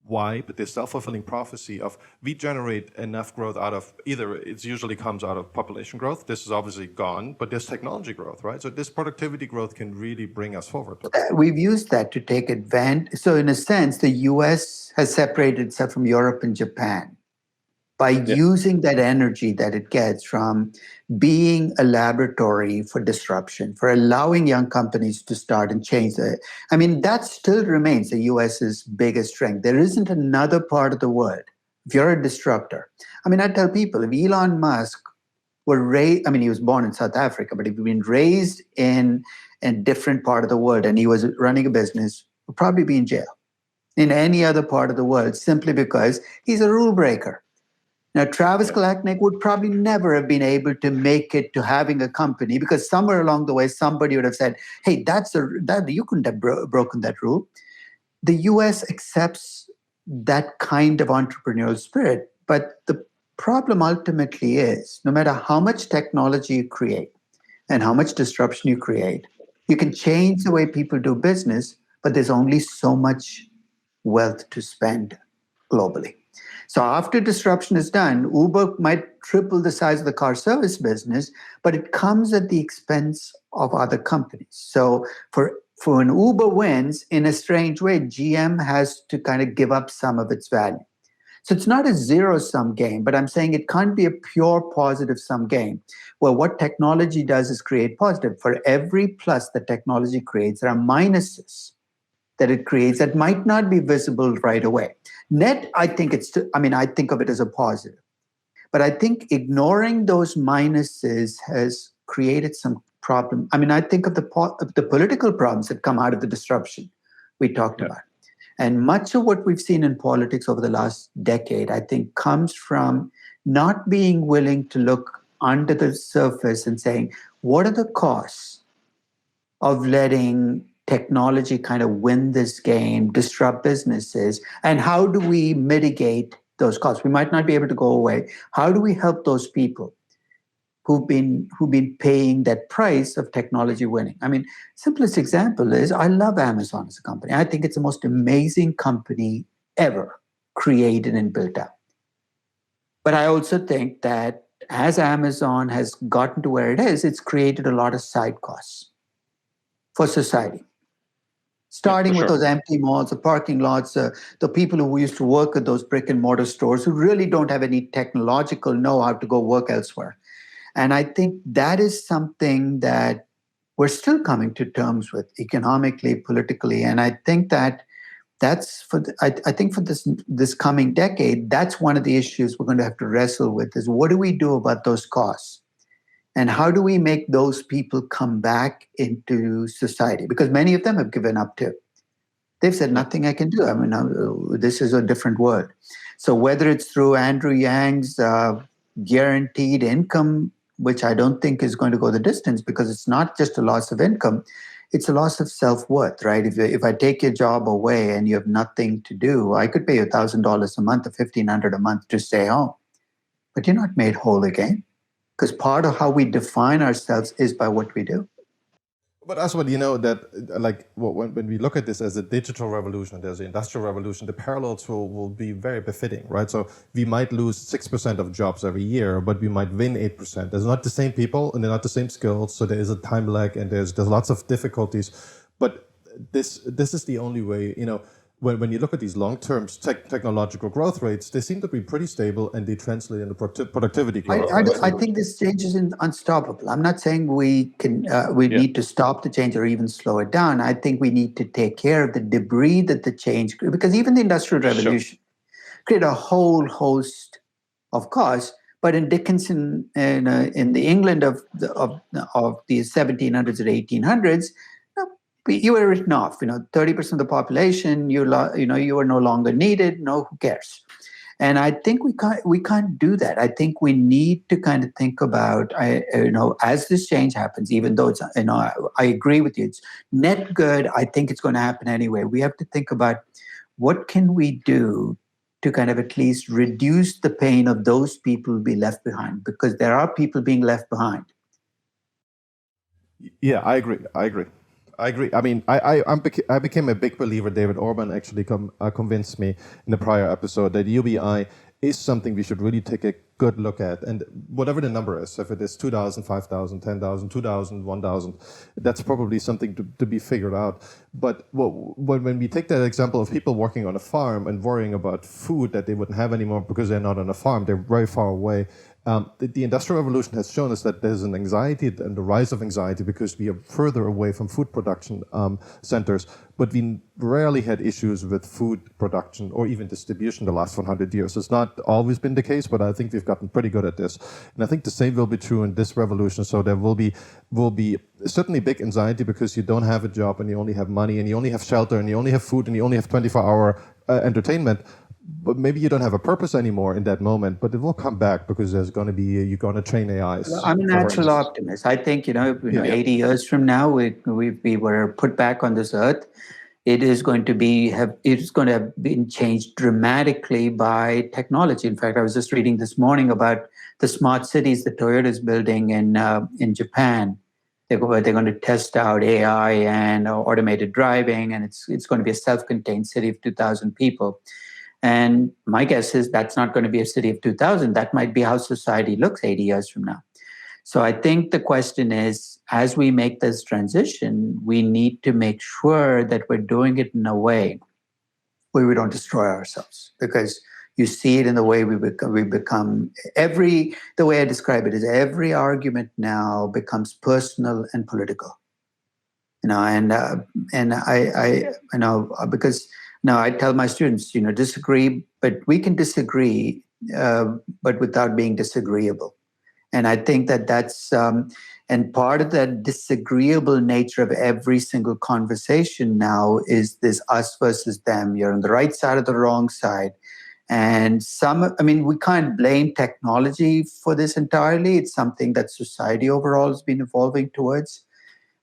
but this self-fulfilling prophecy of we generate enough growth out of either it usually comes out of population growth. This is obviously gone, but there's technology growth, right? So this productivity growth can really bring us forward. We've used that to take advantage. So in a sense, the US has separated itself from Europe and Japan by using that energy that it gets from being a laboratory for disruption, for allowing young companies to start and change that still remains the US's biggest strength. There isn't another part of the world. If you're a disruptor, I tell people, if Elon Musk were raised, he was born in South Africa, but if he'd been raised in a different part of the world and he was running a business, he'd probably be in jail in any other part of the world simply because he's a rule breaker. Now, Travis Kalanick would probably never have been able to make it to having a company because somewhere along the way, somebody would have said, hey, you couldn't have broken that rule. The US accepts that kind of entrepreneurial spirit. But the problem ultimately is no matter how much technology you create and how much disruption you create, you can change the way people do business, but there's only so much wealth to spend globally. So after disruption is done, Uber might triple the size of the car service business, but it comes at the expense of other companies. So for when Uber wins, in a strange way, GM has to kind of give up some of its value. So it's not a zero-sum game, but I'm saying it can't be a pure positive-sum game, where what technology does is create positive. For every plus that technology creates, there are minuses that it creates that might not be visible right away. Net, I think I think of it as a positive. But I think ignoring those minuses has created some problem. I mean, I think of the political problems that come out of the disruption we talked about. And much of what we've seen in politics over the last decade, I think, comes from not being willing to look under the surface and saying, what are the costs of letting technology kind of win this game, disrupt businesses, and how do we mitigate those costs? We might not be able to go away. How do we help those people who've been paying that price of technology winning? I mean, simplest example is I love Amazon as a company. I think it's the most amazing company ever created and built up. But I also think that as Amazon has gotten to where it is, it's created a lot of side costs for society. Starting with those empty malls, the parking lots, the people who used to work at those brick and mortar stores who really don't have any technological know-how to go work elsewhere. And I think that is something that we're still coming to terms with economically, politically. And I think that that's I think for this coming decade, that's one of the issues we're going to have to wrestle with is what do we do about those costs? And how do we make those people come back into society? Because many of them have given up too. They've said, nothing I can do. I mean, this is a different world. So whether it's through Andrew Yang's guaranteed income, which I don't think is going to go the distance because it's not just a loss of income, it's a loss of self-worth, right? If I take your job away and you have nothing to do, I could pay you $1,000 a month or $1,500 a month to stay home. But you're not made whole again. Because part of how we define ourselves is by what we do. But Aswath, you know that when we look at this as a digital revolution, there's an industrial revolution, the parallels will be very befitting, right? So we might lose 6% of jobs every year, but we might win 8%. There's not the same people and they're not the same skills. So there is a time lag and there's lots of difficulties. But this is the only way, you know, when you look at these long-term technological growth rates, they seem to be pretty stable and they translate into productivity growth. I think this change is unstoppable. I'm not saying we need to stop the change or even slow it down. I think we need to take care of the debris that the change, because even the Industrial Revolution created a whole host of costs. But in Dickinson, in the England of the 1700s and 1800s, you were written off. 30% of the population. You were no longer needed. No, who cares? And I think we can't do that. I think we need to kind of think about, as this change happens, even though it's, I agree with you, it's net good. I think it's going to happen anyway. We have to think about what can we do to kind of at least reduce the pain of those people who be left behind, because there are people being left behind. Yeah, I agree. I mean, I became a big believer. David Orban actually convinced me in the prior episode that UBI is something we should really take a good look at. And whatever the number is, if it is 2,000, 5,000, 10,000, 2,000, 1,000, that's probably something to be figured out. But when we take that example of people working on a farm and worrying about food that they wouldn't have anymore because they're not on a farm, they're very far away. The Industrial Revolution has shown us that there's an anxiety and the rise of anxiety because we are further away from food production centers, but we rarely had issues with food production or even distribution the last 100 years. It's not always been the case, but I think we've gotten pretty good at this. And I think the same will be true in this revolution. So there will be certainly big anxiety because you don't have a job and you only have money and you only have shelter and you only have food and you only have 24-hour entertainment. But maybe you don't have a purpose anymore in that moment, but it will come back because you're going to train AIs. Well, I'm a natural optimist. I think, 80 years from now, we were put back on this earth. It is going to have been changed dramatically by technology. In fact, I was just reading this morning about the smart cities that Toyota is building in Japan. They're going to test out AI and automated driving, and it's going to be a self-contained city of 2,000 people. And my guess is that's not going to be a city of 2,000. That might be how society looks 80 years from now. So I think the question is, as we make this transition, we need to make sure that we're doing it in a way where we don't destroy ourselves. Because you see it in the way we become the way I describe it is every argument now becomes personal and political. Because now I tell my students, disagree, but we can disagree, but without being disagreeable. And I think that's, And part of that disagreeable nature of every single conversation now is this us versus them. You're on the right side or the wrong side. And we can't blame technology for this entirely. It's something that society overall has been evolving towards.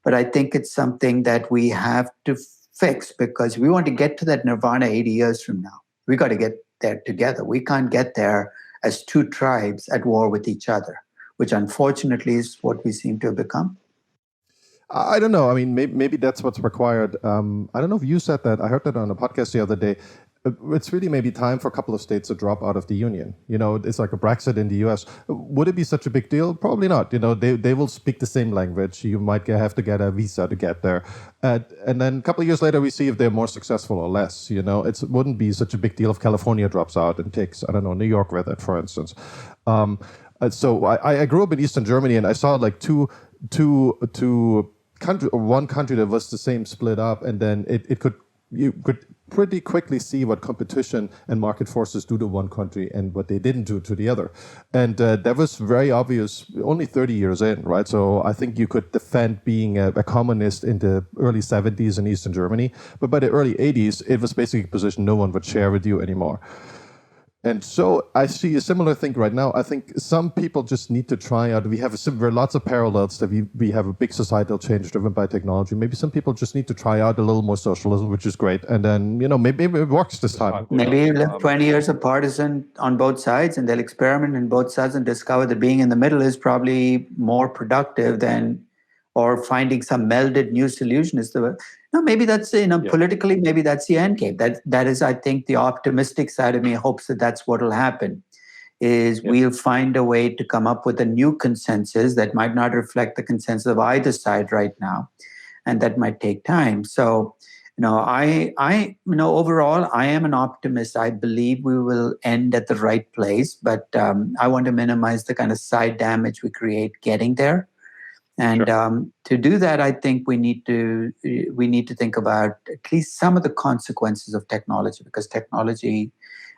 But I think it's something that we have to fix, because we want to get to that nirvana 80 years from now. We got to get there together. We can't get there as two tribes at war with each other, which unfortunately is what we seem to have become. I don't know. I mean, maybe that's what's required. I don't know if you said that. I heard that on a podcast the other day. It's really maybe time for a couple of states to drop out of the union. It's like a Brexit in the US. Would it be such a big deal? Probably not. They will speak the same language. You might have to get a visa to get there. And then a couple of years later, we see if they're more successful or less. It wouldn't be such a big deal if California drops out and takes, I don't know, New York with it, for instance. So I grew up in Eastern Germany, and I saw like one country that was the same split up, and then you could pretty quickly see what competition and market forces do to one country and what they didn't do to the other. And that was very obvious only 30 years in, right? So I think you could defend being a communist in the early 70s in Eastern Germany, but by the early 80s, it was basically a position no one would share with you anymore. And so I see a similar thing right now. I think some people just need to try out. There are lots of parallels that we have a big societal change driven by technology. Maybe some people just need to try out a little more socialism, which is great. And then, maybe it works this time. Maybe you live 20 years of partisan on both sides, and they'll experiment in both sides and discover that being in the middle is probably more productive than, or finding some melded new solution is the way. No, maybe that's, politically, maybe that's the end game. That is, I think, the optimistic side of me hopes that that's what will happen, is we'll find a way to come up with a new consensus that might not reflect the consensus of either side right now. And that might take time. So, overall, I am an optimist. I believe we will end at the right place, but I want to minimize the kind of side damage we create getting there. And to do that, I think we need to think about at least some of the consequences of technology, because technology,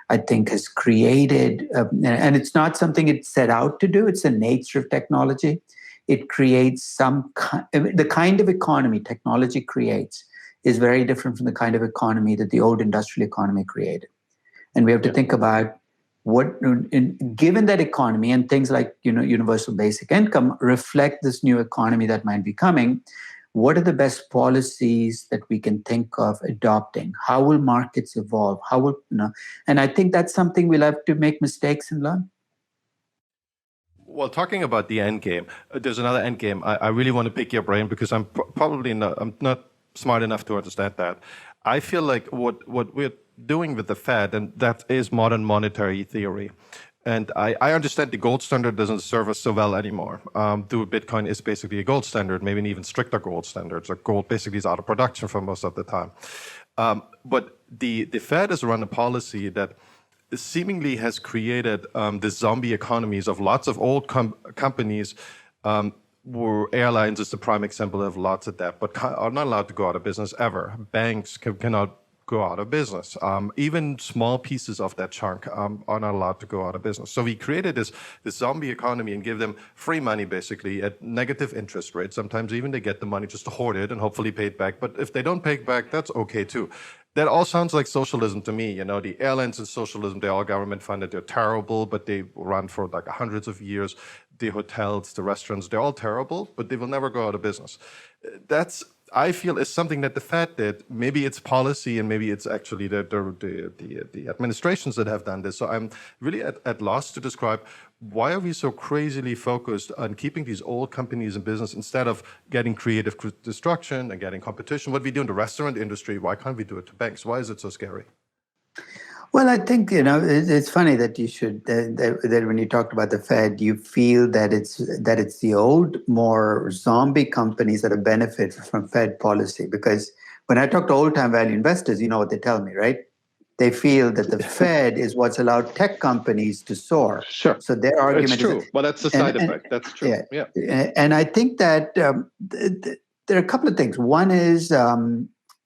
I think, has created, and it's not something it set out to do. It's the nature of technology. It creates the kind of economy technology creates is very different from the kind of economy that the old industrial economy created. And we have to think about given that economy and things like universal basic income reflect this new economy that might be coming, what are the best policies that we can think of adopting? How will markets evolve? And I think that's something we'll have to make mistakes and learn. Well, talking about the end game, there's another end game. I really want to pick your brain, because I'm not smart enough to understand that. I feel like what we're doing with the Fed, and that is modern monetary theory. And I understand the gold standard doesn't serve us so well anymore. Bitcoin is basically a gold standard, maybe an even stricter gold standard. So gold basically is out of production for most of the time. But the Fed has run a policy that seemingly has created the zombie economies of lots of old companies, where airlines is the prime example, of lots of debt, but are not allowed to go out of business ever. Banks cannot go out of business. Even small pieces of that chunk are not allowed to go out of business. So we created this zombie economy and give them free money, basically, at negative interest rates. Sometimes even they get the money just to hoard it and hopefully pay it back. But if they don't pay it back, that's okay too. That all sounds like socialism to me. The airlines in socialism, they're all government funded. They're terrible, but they run for like hundreds of years. The hotels, the restaurants, they're all terrible, but they will never go out of business. That's, I feel, is something that the Fed did. Maybe it's policy, and maybe it's actually the administrations that have done this. So I'm really at loss to describe, why are we so crazily focused on keeping these old companies in business instead of getting creative destruction and getting competition? What we do in the restaurant industry, why can't we do it to banks? Why is it so scary? Well, I think, it's funny that you should, that when you talked about the Fed, you feel that it's the old, more zombie companies that have benefited from Fed policy. Because when I talk to old-time value investors, you know what they tell me, right? They feel that the Fed is what's allowed tech companies to soar. Sure. So their argument is true. Well, that's the side effect. That's true. Yeah. And I think that there are a couple of things. One is,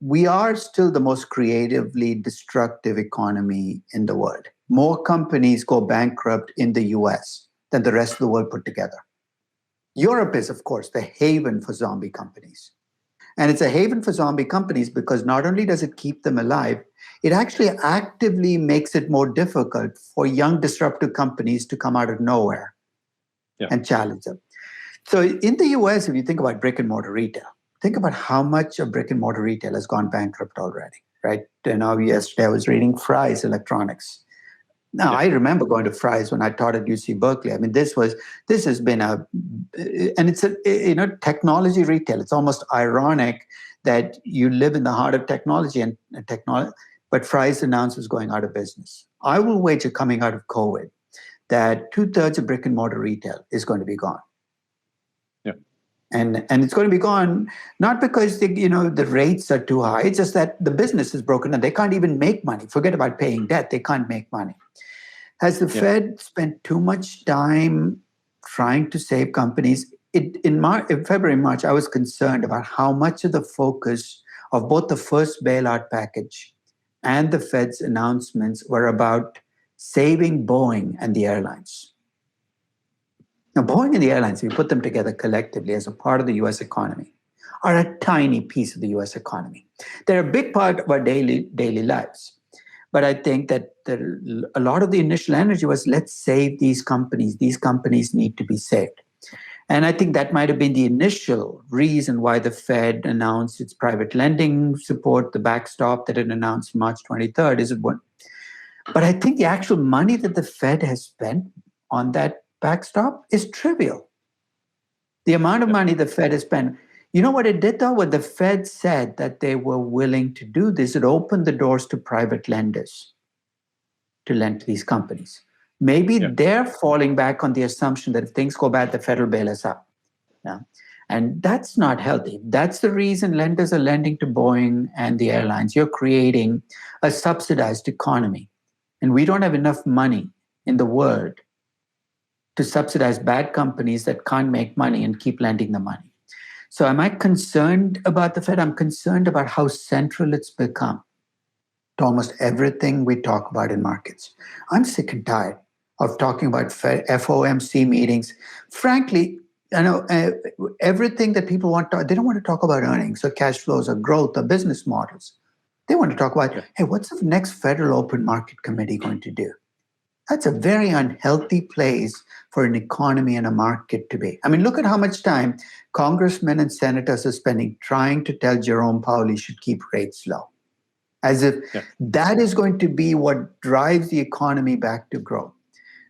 we are still the most creatively destructive economy in the world. More companies go bankrupt in the US than the rest of the world put together. Europe is, of course, the haven for zombie companies. And it's a haven for zombie companies because not only does it keep them alive, it actually actively makes it more difficult for young disruptive companies to come out of nowhere and challenge them. So in the US, if you think about brick and mortar retail, think about how much of brick and mortar retail has gone bankrupt already, right? Yesterday I was reading Fry's Electronics. Now, I remember going to Fry's when I taught at UC Berkeley. I mean, this has been and it's technology retail. It's almost ironic that you live in the heart of technology and technology, but Fry's announced it's going out of business. I will wager coming out of COVID that 2/3 of brick and mortar retail is going to be gone. And it's going to be gone not because the rates are too high. It's just that the business is broken and they can't even make money. Forget about paying debt. They can't make money. Has the Fed spent too much time trying to save companies? In February, March, I was concerned about how much of the focus of both the first bailout package and the Fed's announcements were about saving Boeing and the airlines. Now, Boeing and the airlines, if you put them together collectively as a part of the US economy, are a tiny piece of the US economy. They're a big part of our daily lives. But I think that a lot of the initial energy was, let's save these companies. These companies need to be saved. And I think that might have been the initial reason why the Fed announced its private lending support, the backstop that it announced March 23rd. But I think the actual money that the Fed has spent on that backstop is trivial. The amount of money the Fed has spent. You know what it did, though? When the Fed said that they were willing to do this, it opened the doors to private lenders to lend to these companies. Maybe they're falling back on the assumption that if things go bad, the Fed will bail us out. Yeah? And that's not healthy. That's the reason lenders are lending to Boeing and the airlines. You're creating a subsidized economy. And we don't have enough money in the world to subsidize bad companies that can't make money and keep lending the money. So am I concerned about the Fed? I'm concerned about how central it's become to almost everything we talk about in markets. I'm sick and tired of talking about FOMC meetings. Frankly, I know everything that people want to, they don't want to talk about earnings or cash flows or growth or business models. They want to talk about, hey, what's the next Federal Open Market Committee going to do? That's a very unhealthy place for an economy and a market to be. I mean, look at how much time congressmen and senators are spending trying to tell Jerome Powell he should keep rates low, as if that is going to be what drives the economy back to growth.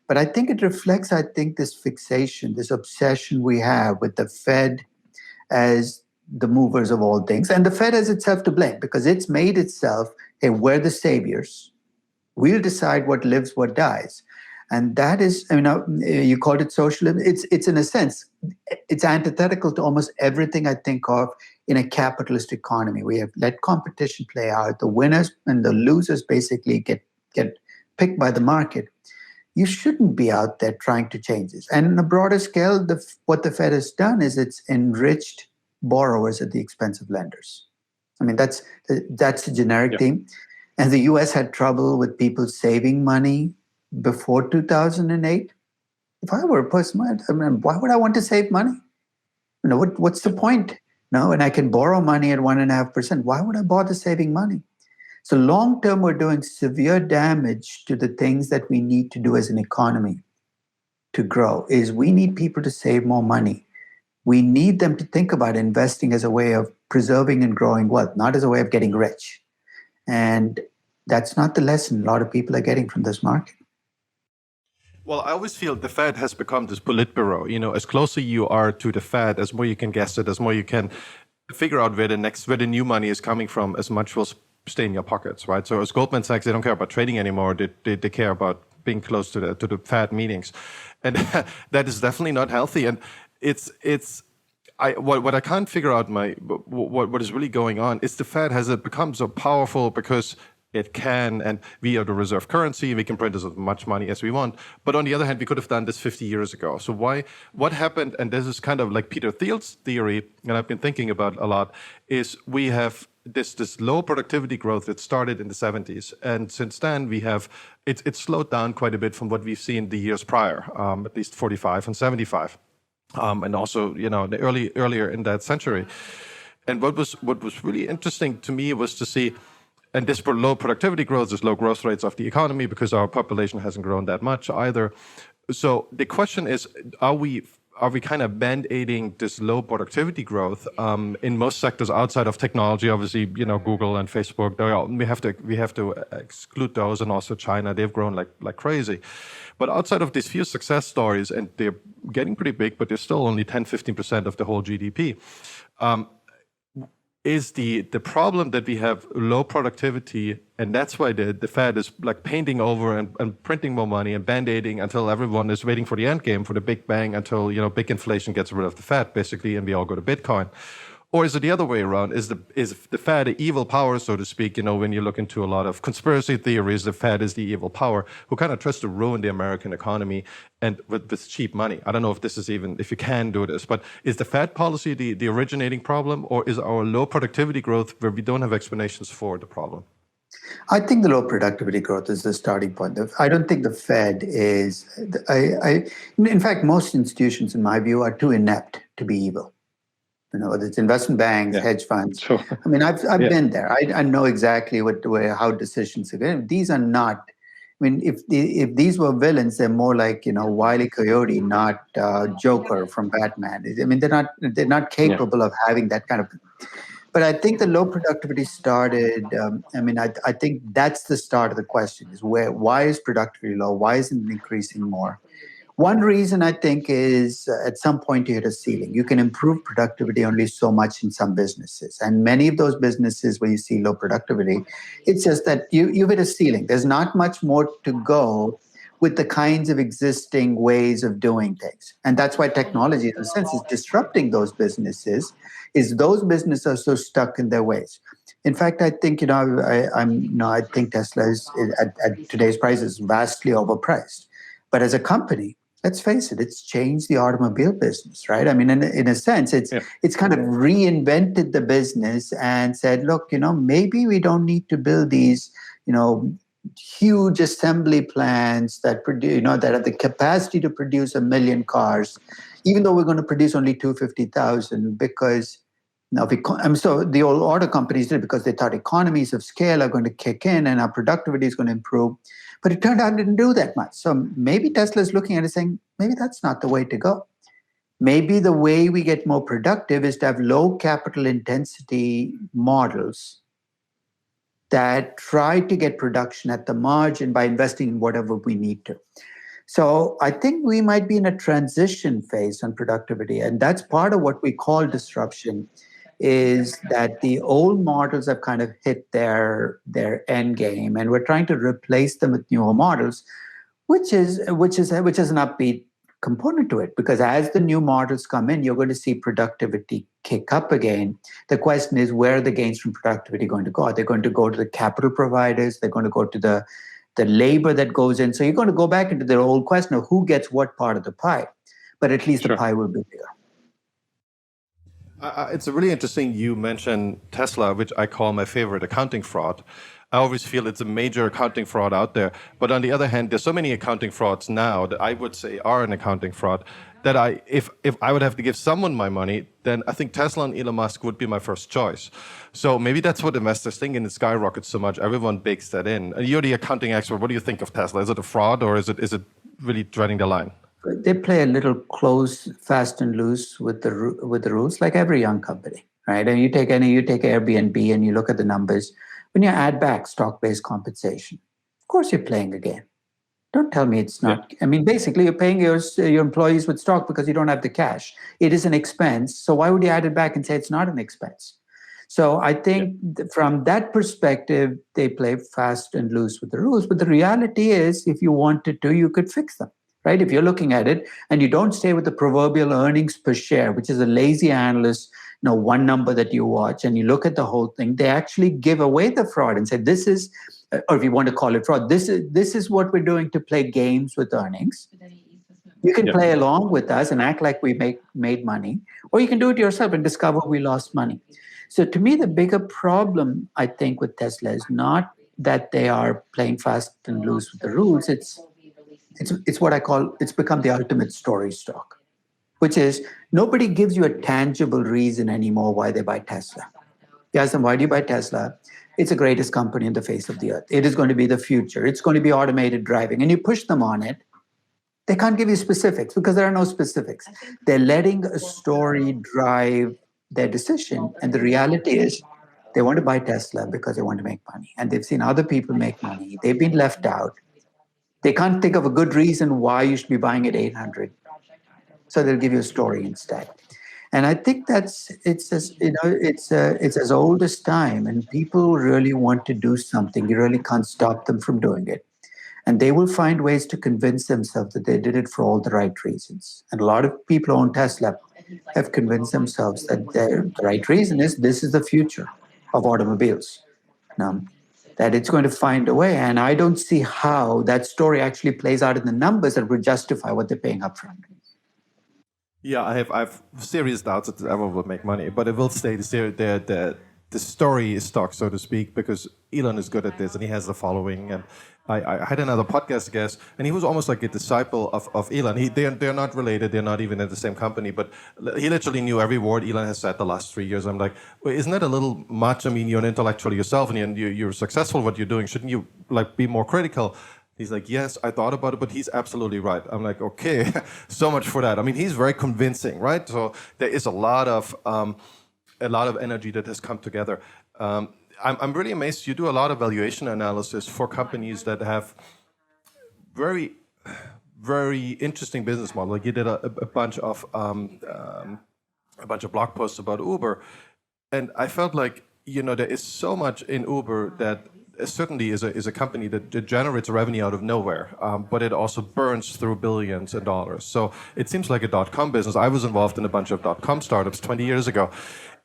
But I think it reflects, this fixation, this obsession we have with the Fed as the movers of all things. And the Fed has itself to blame because it's made itself, hey, we're the saviors. We'll decide what lives, what dies. And that is, you called it socialism. It's in a sense, it's antithetical to almost everything I think of in a capitalist economy. We have let competition play out. The winners and the losers basically get picked by the market. You shouldn't be out there trying to change this. And on a broader scale, what the Fed has done is it's enriched borrowers at the expense of lenders. I mean, that's a generic theme. And the US had trouble with people saving money before 2008. If I were a person, why would I want to save money? What's the point? No, and I can borrow money at 1.5%. Why would I bother saving money? So long term, we're doing severe damage to the things that we need to do as an economy to grow. Is we need people to save more money. We need them to think about investing as a way of preserving and growing wealth, not as a way of getting rich. And that's not the lesson a lot of people are getting from this market. Well, I always feel the Fed has become this Politburo. As closer you are to the Fed, as more you can guess it, as more you can figure out where the new money is coming from, as much will stay in your pockets, right? So as Goldman Sachs, they don't care about trading anymore. They care about being close to the Fed meetings. And that is definitely not healthy. And what I can't figure out what is really going on is the Fed has become so powerful because it can, and we are the reserve currency, we can print as much money as we want. But on the other hand, we could have done this 50 years ago. So what happened, and this is kind of like Peter Thiel's theory, and I've been thinking about a lot, is we have this low productivity growth that started in the 70s. And since then, it's slowed down quite a bit from what we've seen the years prior, at least 45 and 75. and also the earlier in that century. And what was really interesting to me was to see, and this low productivity growth, this low growth rates of the economy, because our population hasn't grown that much either. So the question is, are we kind of band-aiding this low productivity growth in most sectors outside of technology? Obviously, Google and Facebook, we have to exclude those, and also China, they've grown like crazy. But outside of these few success stories, and they're getting pretty big, but they're still only 10-15% of the whole GDP. Is the problem that we have low productivity, and that's why the Fed is like painting over and printing more money and band-aiding until everyone is waiting for the end game, for the big bang, until big inflation gets rid of the Fed, basically, and we all go to Bitcoin? Or is it the other way around? Is the Fed an evil power, so to speak? When you look into a lot of conspiracy theories, the Fed is the evil power who kind of tries to ruin the American economy and with cheap money. I don't know if you can do this, but is the Fed policy the originating problem, or is our low productivity growth where we don't have explanations for the problem? I think the low productivity growth is the starting point. I don't think the Fed is. In fact, most institutions, in my view, are too inept to be evil. Whether it's investment banks, hedge funds. Sure. I mean, I've been there. I know exactly how decisions are going. These are not. I mean, if these were villains, they're more like Wile E. Coyote, not Joker from Batman. I mean, they're not capable of having that kind of. But I think the low productivity started. I think that's the start of the question: is why is productivity low? Why isn't it increasing more? One reason, I think, is at some point you hit a ceiling. You can improve productivity only so much in some businesses. And many of those businesses where you see low productivity, it's just that you've hit a ceiling. There's not much more to go with the kinds of existing ways of doing things. And that's why technology, in a sense, is disrupting those businesses, is those businesses are so stuck in their ways. In fact, I think, I think Tesla is, at today's price, is vastly overpriced. But as a company, let's face it, it's changed the automobile business, right? I mean, in a sense, it's kind of reinvented the business and said, look, maybe we don't need to build these, huge assembly plants that produce, that have the capacity to produce 1 million cars, even though we're going to produce only 250,000, because so the old auto companies did it because they thought economies of scale are going to kick in and our productivity is going to improve. But it turned out it didn't do that much. So maybe Tesla is looking at it saying, maybe that's not the way to go. Maybe the way we get more productive is to have low capital intensity models that try to get production at the margin by investing in whatever we need to. So I think we might be in a transition phase on productivity. And that's part of what we call disruption, is that the old models have kind of hit their end game, and we're trying to replace them with newer models, which is an upbeat component to it, because as the new models come in, you're going to see productivity kick up again. The question is, where are the gains from productivity going to go? Are they going to go to the capital providers? They're going to go to the labor that goes in. So you're going to go back into the old question of who gets what part of the pie, but at least the pie will be bigger. It's really interesting you mentioned Tesla, which I call my favorite accounting fraud. I always feel it's a major accounting fraud out there. But on the other hand, there's so many accounting frauds now that I would say are an accounting fraud that if I would have to give someone my money, then I think Tesla and Elon Musk would be my first choice. So maybe that's what investors think, and it skyrockets so much. Everyone bakes that in. You're the accounting expert. What do you think of Tesla? Is it a fraud, or is it really treading the line? They play a little close, fast and loose with the rules, like every young company, right? And you take Airbnb and you look at the numbers. When you add back stock-based compensation, of course you're playing a game. Don't tell me it's not. Yeah. I mean, basically, you're paying your employees with stock because you don't have the cash. It is an expense. So why would you add it back and say it's not an expense? So I think from that perspective, they play fast and loose with the rules. But the reality is, if you wanted to, you could fix them. Right? If you're looking at it and you don't stay with the proverbial earnings per share, which is a lazy analyst, one number that you watch, and you look at the whole thing, they actually give away the fraud and say, this is, or if you want to call it fraud, this is what we're doing to play games with earnings. You can play along with us and act like we made money, or you can do it yourself and discover we lost money. So to me, the bigger problem, I think, with Tesla is not that they are playing fast and loose with the rules. It's what I call, it's become the ultimate story stock. which is nobody gives you a tangible reason anymore why they buy Tesla. You ask them, why do you buy Tesla? It's the greatest company in the face of the earth. It is going to be the future. It's going to be automated driving. And you push them on it. They can't give you specifics because there are no specifics. They're letting a story drive their decision. And the reality is they want to buy Tesla because they want to make money. And they've seen other people make money. They've been left out. They can't think of a good reason why you should be buying at 800. So they'll give you a story instead. And I think it's as it's as old as time, and people really want to do something. You really can't stop them from doing it, and they will find ways to convince themselves that they did it for all the right reasons. And a lot of people who own Tesla have convinced themselves that the right reason is this is the future of automobiles. Now, that it's going to find a way, and I don't see how that story actually plays out in the numbers that would justify what they're paying upfront. Yeah, I have serious doubts that it ever will make money, but it will stay the story stock, so to speak, because Elon is good at this and he has the following. And I had another podcast guest, and he was almost like a disciple of Elon. They're not related, they're not even in the same company, but he literally knew every word Elon has said the last 3 years. I'm like, well, isn't that a little much? I mean, you're an intellectual yourself, and you're successful at what you're doing. Shouldn't you like be more critical? He's like, yes, I thought about it, but he's absolutely right. I'm like, okay, so much for that. I mean, he's very convincing, right? So there is a lot of energy that has come together. I'm really amazed. You do a lot of valuation analysis for companies that have very, very interesting business model. Like you did a bunch of blog posts about Uber, and I felt like there is so much in Uber that certainly is a company that generates revenue out of nowhere, but it also burns through billions of dollars. So it seems like a dot-com business. I was involved in a bunch of dot-com startups 20 years ago,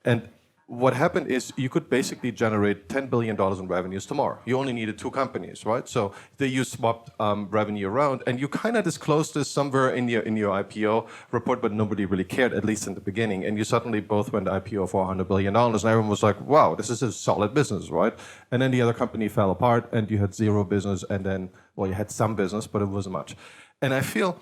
and what happened is you could basically generate $10 billion in revenues tomorrow. You only needed 2 companies, right? So you swapped revenue around, and you kind of disclosed this somewhere in your IPO report, but nobody really cared, at least in the beginning. And you suddenly both went IPO for $100 billion, and everyone was like, wow, this is a solid business, right? And then the other company fell apart, and you had 0 business, and then, well, you had some business, but it wasn't much. And I feel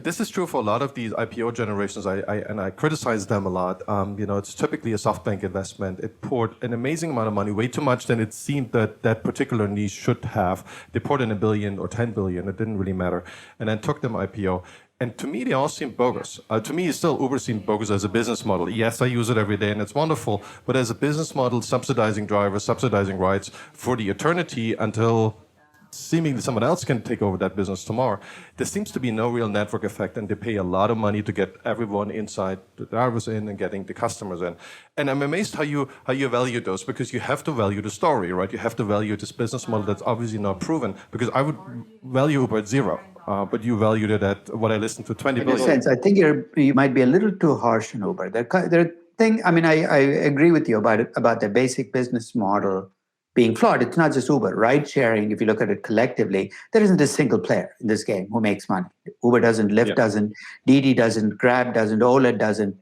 this is true for a lot of these IPO generations, I criticize them a lot. It's typically a SoftBank investment. It poured an amazing amount of money, way too much than it seemed that particular niche should have. They poured in $1 billion or $10 billion, it didn't really matter, and then took them IPO. And to me, they all seem bogus. To me, still, Uber seemed bogus as a business model. Yes, I use it every day, and it's wonderful. But as a business model, subsidizing drivers, subsidizing rides for the eternity until seemingly someone else can take over that business tomorrow. There seems to be no real network effect, and they pay a lot of money to get everyone inside, the drivers in and getting the customers in. And I'm amazed how you value those, because you have to value the story, right? You have to value this business model that's obviously not proven, because I would value Uber at 0. But you valued it at what I listened to 20 billion. In a sense, I think you might be a little too harsh on Uber. I agree with you about the basic business model being flawed. It's not just Uber. Ride sharing, if you look at it collectively, there isn't a single player in this game who makes money. Uber doesn't, Lyft doesn't, Didi doesn't, Grab doesn't, Ola doesn't.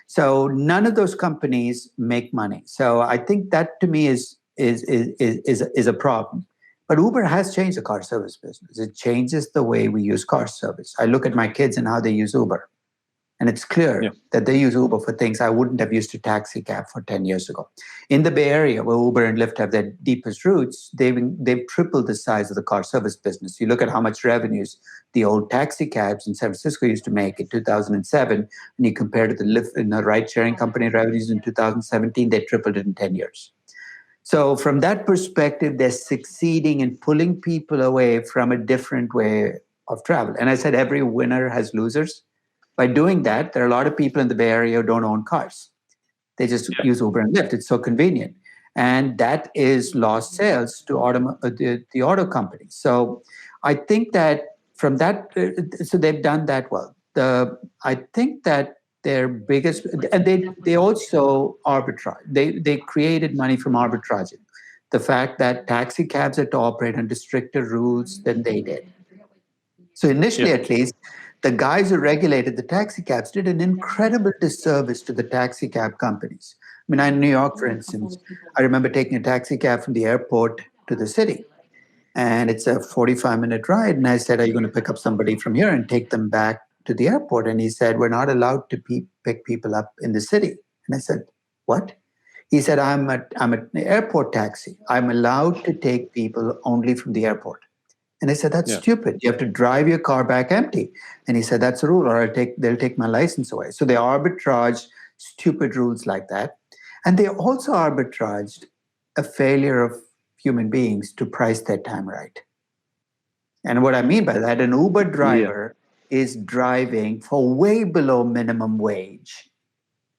So none of those companies make money. So I think that to me is a problem. But Uber has changed the car service business. It changes the way we use car service. I look at my kids and how they use Uber. And it's clear that they use Uber for things I wouldn't have used a taxi cab for 10 years ago. In the Bay Area, where Uber and Lyft have their deepest roots, they've tripled the size of the car service business. You look at how much revenues the old taxi cabs in San Francisco used to make in 2007, and you compare to the Lyft and the ride-sharing company revenues in 2017, they tripled it in 10 years. So from that perspective, they're succeeding in pulling people away from a different way of travel. And I said every winner has losers. By doing that, there are a lot of people in the Bay Area who don't own cars. They just use Uber and Lyft. It's so convenient. And that is lost sales to the auto companies. So I think that from that, so they've done that well. I think that their biggest, and they also arbitrage. They created money from arbitraging. The fact that taxi cabs had to operate under stricter rules than they did. So initially, at least, the guys who regulated the taxi cabs did an incredible disservice to the taxi cab companies. I mean, in New York, for instance, I remember taking a taxi cab from the airport to the city. And it's a 45-minute ride. And I said, are you going to pick up somebody from here and take them back to the airport, and he said, we're not allowed to pick people up in the city. And I said, what? He said, I'm an airport taxi. I'm allowed to take people only from the airport. And I said, that's stupid. You have to drive your car back empty. And he said, that's a rule, or they'll take my license away. So they arbitraged stupid rules like that. And they also arbitraged a failure of human beings to price their time right. And what I mean by that, an Uber driver is driving for way below minimum wage.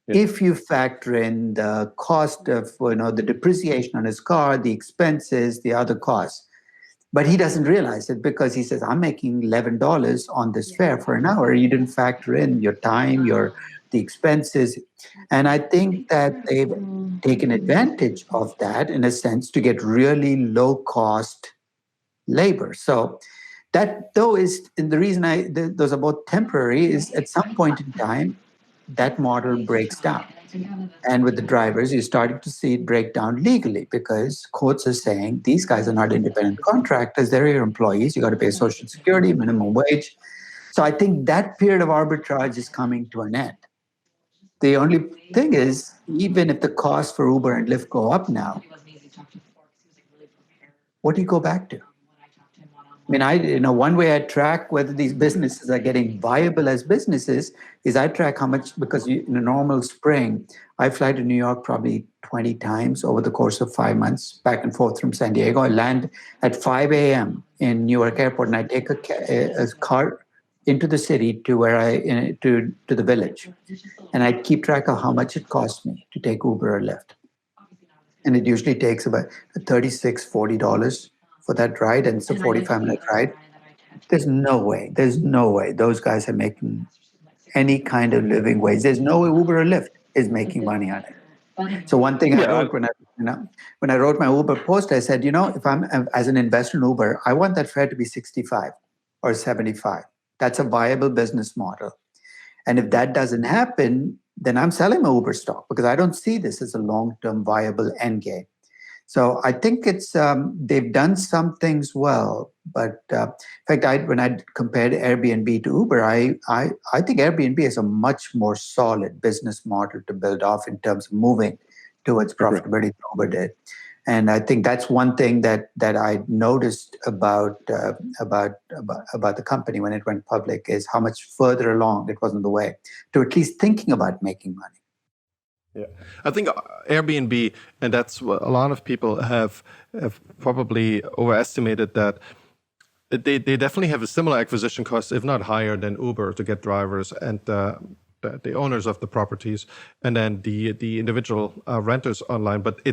If you factor in the cost of, the depreciation on his car, the expenses, the other costs. But he doesn't realize it because he says, I'm making $11 on this fare for an hour. You didn't factor in your time, the expenses. And I think that they've taken advantage of that in a sense to get really low cost labor. So that though is, and the reason those are both temporary is at some point in time, that model breaks down. And with the drivers, you're starting to see it break down legally because courts are saying these guys are not independent contractors. They're your employees. You got to pay Social Security, minimum wage. So I think that period of arbitrage is coming to an end. The only thing is, even if the costs for Uber and Lyft go up now, what do you go back to? I mean, one way I track whether these businesses are getting viable as businesses is I track how much, because in a normal spring, I fly to New York probably 20 times over the course of 5 months, back and forth from San Diego. I land at 5 a.m. in Newark Airport, and I take a car into the city to the village. And I keep track of how much it costs me to take Uber or Lyft. And it usually takes about $36, $40 for that ride, and it's a 45-minute ride. There's no way those guys are making any kind of living wage. There's no way Uber or Lyft is making money on it. So one thing I wrote when I wrote my Uber post, I said, if I'm as an investor in Uber, I want that fare to be 65 or 75. That's a viable business model. And if that doesn't happen, then I'm selling my Uber stock because I don't see this as a long-term viable end game. So I think it's they've done some things well, but in fact, when I compared Airbnb to Uber, I think Airbnb is a much more solid business model to build off in terms of moving towards profitability than Uber did. And I think that's one thing that I noticed about the company when it went public is how much further along it was on the way to at least thinking about making money. Yeah, I think Airbnb, and that's what a lot of people have probably overestimated, that they definitely have a similar acquisition cost, if not higher than Uber, to get drivers and the owners of the properties, and then the individual renters online. But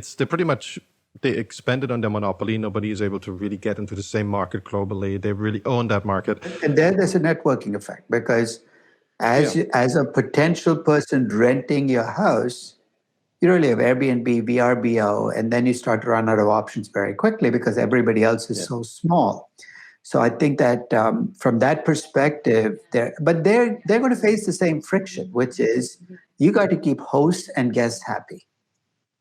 they expanded on their monopoly. Nobody is able to really get into the same market globally. They really own that market. And there's a networking effect because as a potential person renting your house, you really have Airbnb, VRBO, and then you start to run out of options very quickly because everybody else is so small. So I think that from that perspective, they're going to face the same friction, which is you got to keep hosts and guests happy.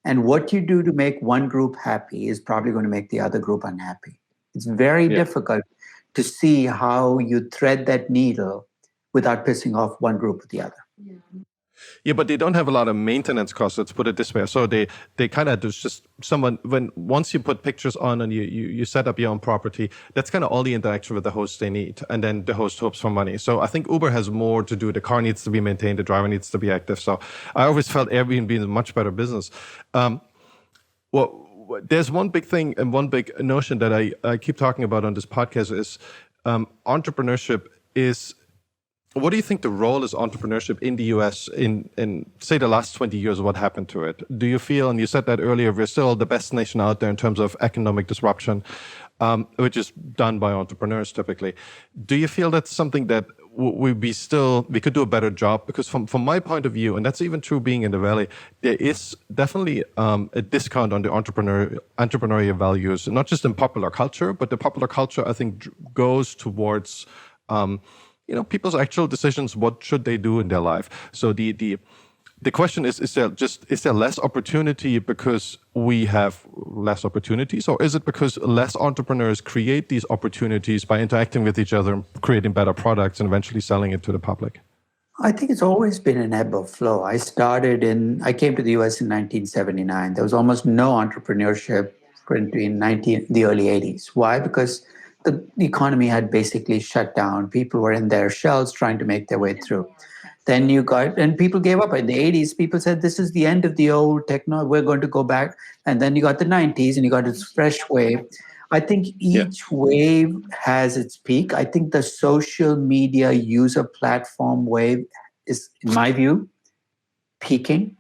And what you do to make one group happy is probably going to make the other group unhappy. It's very difficult to see how you thread that needle without pissing off one group or the other. Yeah, but they don't have a lot of maintenance costs, let's put it this way. So they kind of just once you put pictures on and you set up your own property, that's kind of all the interaction with the host they need. And then the host hopes for money. So I think Uber has more to do. The car needs to be maintained, the driver needs to be active. So I always felt Airbnb is a much better business. There's one big thing and one big notion that I keep talking about on this podcast is entrepreneurship is. What do you think the role is entrepreneurship in the US in say the last 20 years? What happened to it? Do you feel, and you said that earlier, we're still the best nation out there in terms of economic disruption, which is done by entrepreneurs typically. Do you feel that's something that we could do a better job? Because from my point of view, and that's even true being in the Valley, there is definitely a discount on the entrepreneurial values, not just in popular culture, but the popular culture I think goes towards people's actual decisions. What should they do in their life? So the the question is there less opportunity because we have less opportunities, or is it because less entrepreneurs create these opportunities by interacting with each other, creating better products, and eventually selling it to the public? I think it's always been an ebb of flow. I came to the US in 1979. There was almost no entrepreneurship between the early 80s. Why? Because the economy had basically shut down. People were in their shells trying to make their way through. Then and people gave up. In the 80s, people said, this is the end of the old technology. We're going to go back. And then you got the 90s and you got this fresh wave. I think each wave has its peak. I think the social media user platform wave is, in my view, peaking,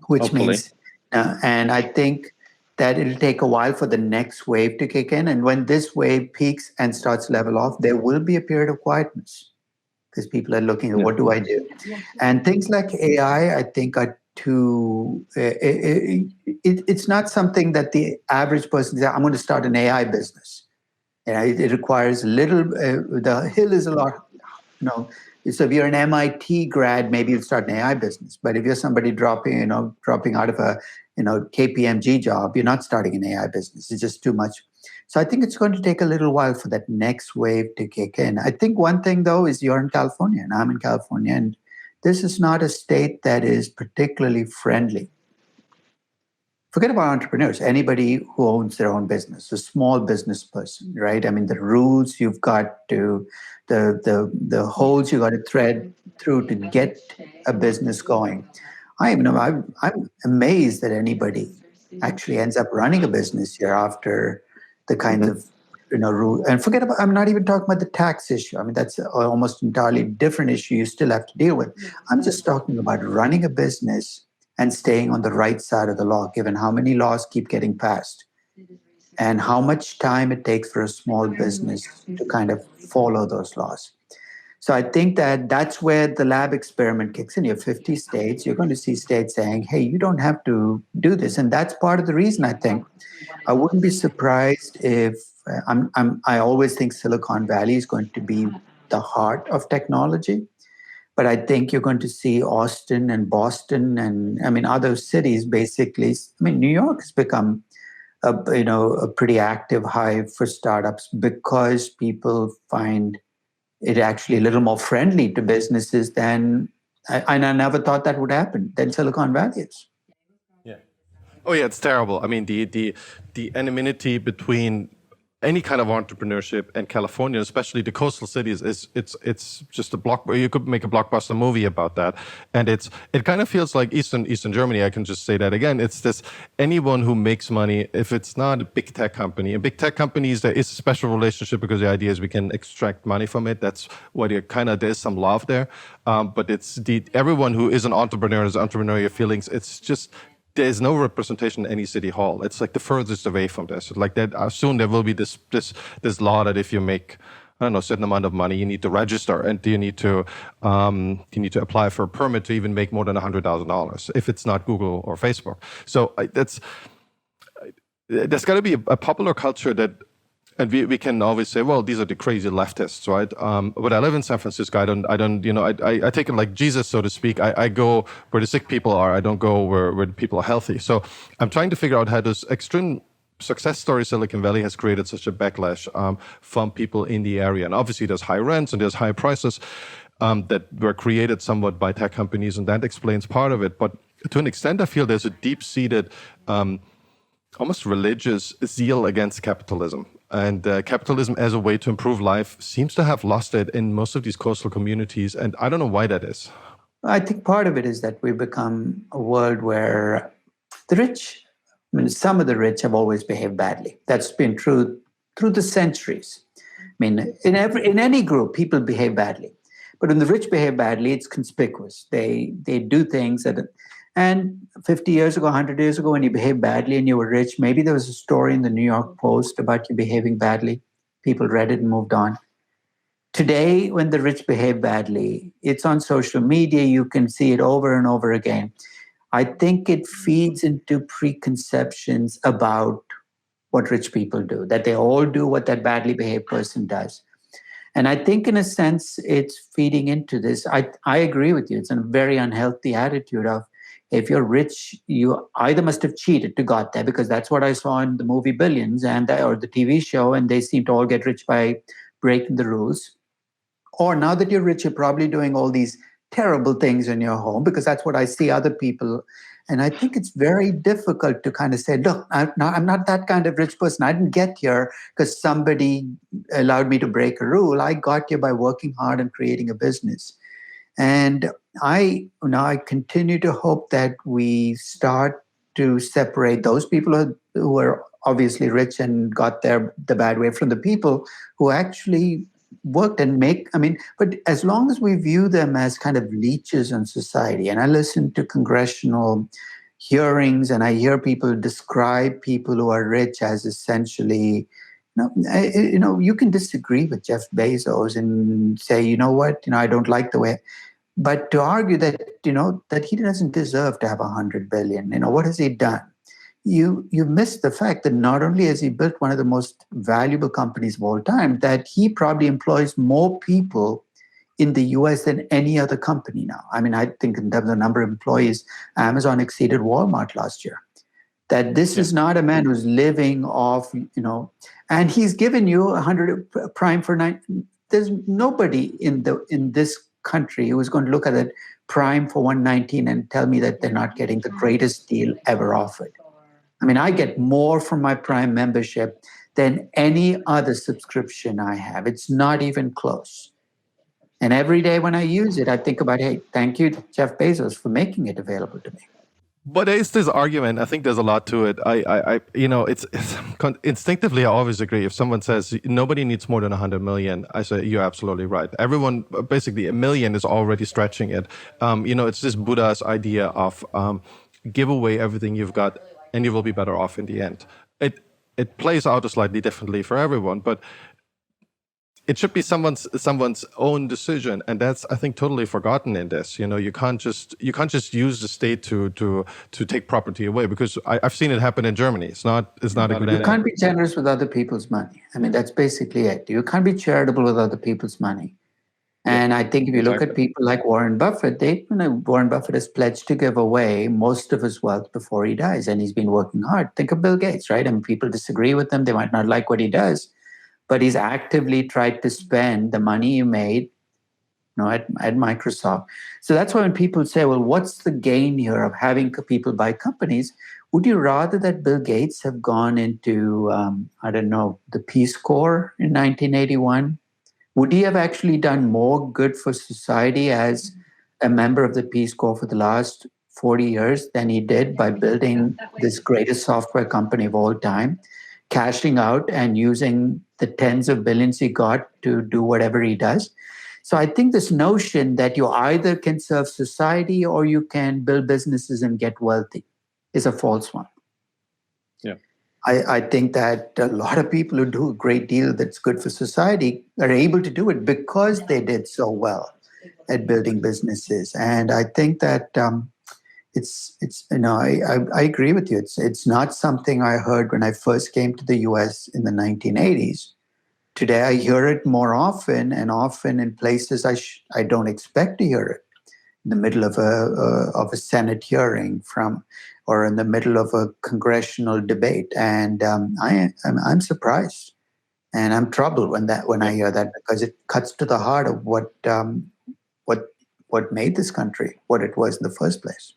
which Hopefully. means, and I think that it'll take a while for the next wave to kick in. And when this wave peaks and starts to level off, there will be a period of quietness because people are looking at what do I do? And things like AI, I think, are too, it's not something that the average person says, I'm going to start an AI business. It requires little, the hill is a lot, so if you're an MIT grad, maybe you'll start an AI business. But if you're somebody dropping out of a, KPMG job, you're not starting an AI business. It's just too much. So I think it's going to take a little while for that next wave to kick in. I think one thing, though, is you're in California and I'm in California, and this is not a state that is particularly friendly. Forget about entrepreneurs, anybody who owns their own business, a small business person, right? I mean, the rules you've got to, the holes you got to thread through to get a business going. I'm amazed that anybody actually ends up running a business here after the kinds of rule. And forget about, I'm not even talking about the tax issue. I mean, that's almost entirely different issue you still have to deal with. I'm just talking about running a business and staying on the right side of the law, given how many laws keep getting passed and how much time it takes for a small business to kind of follow those laws. So I think that that's where the lab experiment kicks in. You have 50 states. You're going to see states saying, hey, you don't have to do this. And that's part of the reason, I think. I wouldn't be surprised if I always think Silicon Valley is going to be the heart of technology. But I think you're going to see Austin and Boston and other cities basically. New York has become a pretty active hive for startups because people find it actually a little more friendly to businesses than, and I never thought that would happen, than Silicon Valley is. Yeah. Oh yeah, it's terrible. I mean, the anonymity between any kind of entrepreneurship in California, especially the coastal cities, it's just you could make a blockbuster movie about that. And it kind of feels like Eastern Germany. I can just say that again. It's this, anyone who makes money, if it's not a big tech company. And big tech companies, there is a special relationship because the idea is we can extract money from it. That's what there's some love there. But it's everyone who is an entrepreneur, has entrepreneurial feelings. It's just, there's no representation in any city hall. It's like the furthest away from this. Like that, soon there will be this law that if you make, I don't know, a certain amount of money, you need to register and you need to apply for a permit to even make more than $100,000 if it's not Google or Facebook. So there's got to be a popular culture that. And we can always say, well, these are the crazy leftists, right? But I live in San Francisco. I take it like Jesus, so to speak. I go where the sick people are. I don't go where the people are healthy. So I'm trying to figure out how this extreme success story Silicon Valley has created such a backlash from people in the area. And obviously there's high rents and there's high prices that were created somewhat by tech companies, and that explains part of it. But to an extent, I feel there's a deep-seated almost religious zeal against capitalism. And capitalism as a way to improve life seems to have lost it in most of these coastal communities. And I don't know why that is. I think part of it is that we've become a world where the rich, some of the rich have always behaved badly. That's been true through the centuries. In any group, people behave badly. But when the rich behave badly, it's conspicuous. They do things that... And 50 years ago, 100 years ago, when you behaved badly and you were rich, maybe there was a story in the New York Post about you behaving badly. People read it and moved on. Today, when the rich behave badly, it's on social media. You can see it over and over again. I think it feeds into preconceptions about what rich people do, that they all do what that badly behaved person does. And I think, in a sense, it's feeding into this. I agree with you. It's a very unhealthy attitude of, if you're rich, you either must have cheated to got there, because that's what I saw in the movie Billions or the TV show, and they seem to all get rich by breaking the rules. Or now that you're rich, you're probably doing all these terrible things in your home, because that's what I see other people. And I think it's very difficult to kind of say, look, I'm not that kind of rich person. I didn't get here because somebody allowed me to break a rule. I got here by working hard and creating a business. And I continue to hope that we start to separate those people who are obviously rich and got there the bad way from the people who actually worked and but as long as we view them as kind of leeches on society, and I listen to congressional hearings and I hear people describe people who are rich as essentially, you can disagree with Jeff Bezos and say, I don't like the way, but to argue that, that he doesn't deserve to have 100 billion, what has he done? You miss the fact that not only has he built one of the most valuable companies of all time, that he probably employs more people in the US than any other company now. I think in terms of number of employees, Amazon exceeded Walmart last year. That this is not a man who's living off, and he's given you 100 prime for 9. There's nobody in this country who is going to look at it prime for 119 and tell me that they're not getting the greatest deal ever offered. I get more from my Prime membership than any other subscription I have. It's not even close. And every day when I use it, I think about, hey, thank you, Jeff Bezos, for making it available to me. But there is this argument. I think there's a lot to it. It's instinctively, I always agree. If someone says nobody needs more than 100 million, I say you're absolutely right. Everyone, basically, a million is already stretching it. It's this Buddha's idea of give away everything you've got, and you will be better off in the end. It plays out slightly differently for everyone, but it should be someone's own decision, and that's, I think, totally forgotten in this. You can't just use the state to take property away, because I've seen it happen in Germany. It's not a good idea. You can't be generous with other people's money. That's basically it. You can't be charitable with other people's money. And I think if you look at people like Warren Buffett, Warren Buffett has pledged to give away most of his wealth before he dies, and he's been working hard. Think of Bill Gates, right? People disagree with him. They might not like what he does, but he's actively tried to spend the money he made, at Microsoft. So that's why when people say, well, what's the gain here of having people buy companies? Would you rather that Bill Gates have gone into, the Peace Corps in 1981? Would he have actually done more good for society as a member of the Peace Corps for the last 40 years than he did by building this greatest software company of all time, cashing out and using the tens of billions he got to do whatever he does? So I think this notion that you either can serve society or you can build businesses and get wealthy is a false one. Yeah. I think that a lot of people who do a great deal that's good for society are able to do it because they did so well at building businesses. And I think that I agree with you. It's not something I heard when I first came to the US in the 1980s. Today I hear it more often, and often in places I don't expect to hear it. In the middle of a Senate hearing or in the middle of a congressional debate, and I'm surprised, and I'm troubled when I hear that, because it cuts to the heart of what made this country what it was in the first place.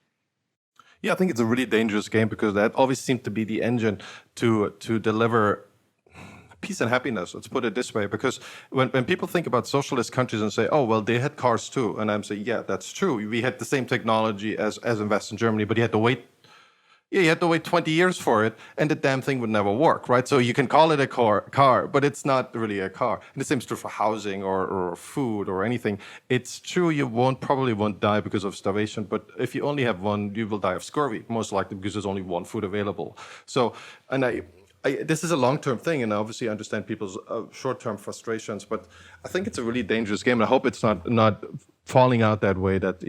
Yeah, I think it's a really dangerous game, because that always seemed to be the engine to deliver peace and happiness. Let's put it this way, because when people think about socialist countries and say, oh, well, they had cars too, and I'm saying, yeah, that's true. We had the same technology as in Western Germany, but you had to wait 20 years for it, and the damn thing would never work, right? So you can call it a car, but it's not really a car. And the same is true for housing or food or anything. It's true you probably won't die because of starvation, but if you only have one, you will die of scurvy, most likely, because there's only one food available. So, this is a long-term thing, and I obviously understand people's short-term frustrations, but I think it's a really dangerous game, and I hope it's not falling out that way, that,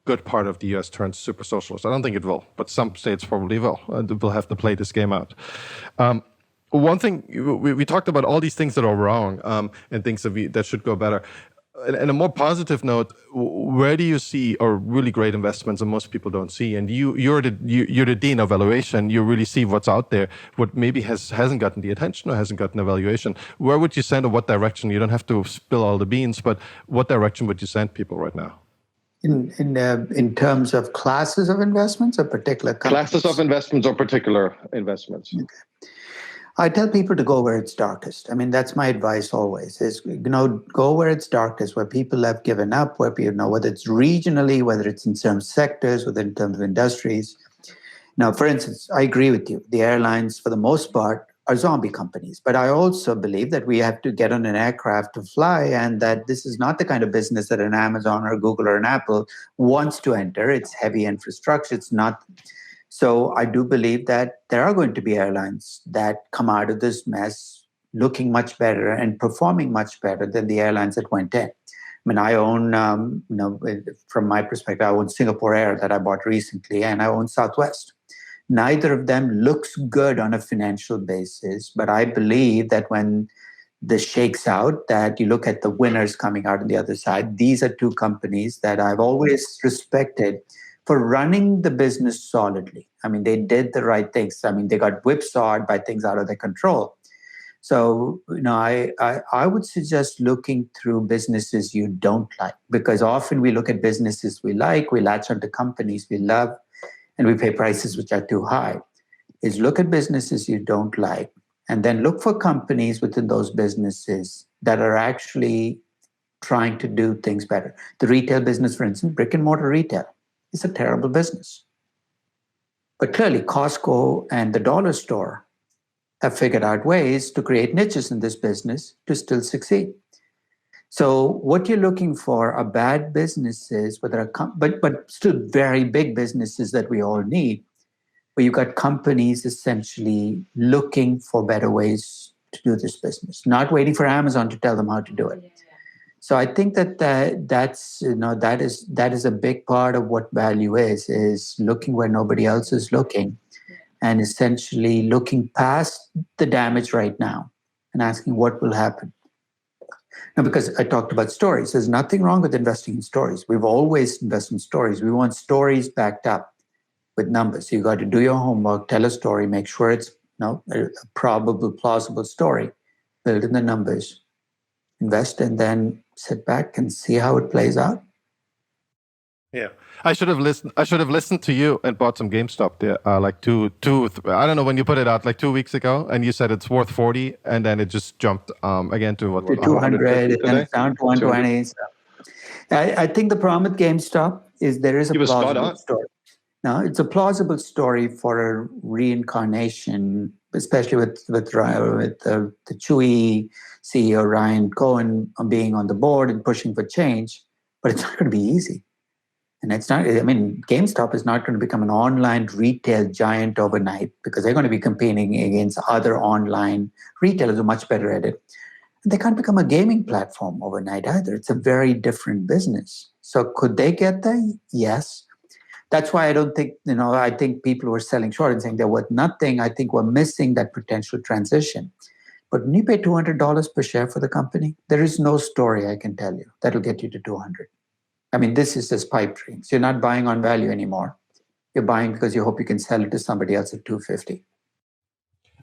good part of the US turns super socialist. I don't think it will, but some states probably will. We'll have to play this game out. one thing we talked about all these things that are wrong, and things that should go better. And a more positive note, where do you see are really great investments that most people don't see? And you're the dean of valuation. You really see what's out there, what maybe hasn't gotten the attention or hasn't gotten evaluation. Where would you send, or what direction? You don't have to spill all the beans, but what direction would you send people right now? In terms of classes of investments or particular companies? Classes of investments or particular investments. Okay. I tell people to go where it's darkest. I mean, that's my advice always, is, go where it's darkest, where people have given up, where people whether it's regionally, whether it's in certain sectors, whether in terms of industries. Now, for instance, I agree with you. The airlines, for the most part, are zombie companies. But I also believe that we have to get on an aircraft to fly, and that this is not the kind of business that an Amazon or a Google or an Apple wants to enter. It's heavy infrastructure. It's not. So I do believe that there are going to be airlines that come out of this mess looking much better and performing much better than the airlines that went in. I mean, I own, from my perspective, I own Singapore Air that I bought recently, and I own Southwest. Neither of them looks good on a financial basis, but I believe that when this shakes out, that you look at the winners coming out on the other side. These are two companies that I've always respected for running the business solidly. I mean, they did the right things. I mean, they got whipsawed by things out of their control. So, I would suggest looking through businesses you don't like, because often we look at businesses we like, we latch onto companies we love, and we pay prices which are too high. Is look at businesses you don't like, and then look for companies within those businesses that are actually trying to do things better. The retail business, for instance, brick and mortar retail, is a terrible business. But clearly, Costco and the dollar store have figured out ways to create niches in this business to still succeed. So what you're looking for are bad businesses, but still very big businesses that we all need, where you've got companies essentially looking for better ways to do this business, not waiting for Amazon to tell them how to do it. So I think that is a big part of what value is looking where nobody else is looking, and essentially looking past the damage right now and asking what will happen. Now, because I talked about stories, there's nothing wrong with investing in stories. We've always invested in stories. We want stories backed up with numbers. So you got to do your homework, tell a story, make sure it's a probable, plausible story, build in the numbers, invest, and then sit back and see how it plays out. Yeah, I should have listened to you and bought some GameStop there, like I don't know when you put it out, like 2 weeks ago, and you said it's worth 40, and then it just jumped again to what? To 200, and then it's down to 120. So I think the problem with GameStop is there is a plausible story. No, it's a plausible story for a reincarnation, especially with the Chewy CEO Ryan Cohen being on the board and pushing for change. But it's not going to be easy. And it's not, I mean, GameStop is not going to become an online retail giant overnight, because they're going to be competing against other online retailers who are much better at it. And they can't become a gaming platform overnight either. It's a very different business. So could they get there? Yes. That's why I don't think, I think people who are selling short and saying they're worth nothing, I think we're missing that potential transition. But when you pay $200 per share for the company, there is no story I can tell you that'll get you to 200. I mean, this is just pipe dreams. You're not buying on value anymore. You're buying because you hope you can sell it to somebody else at 250.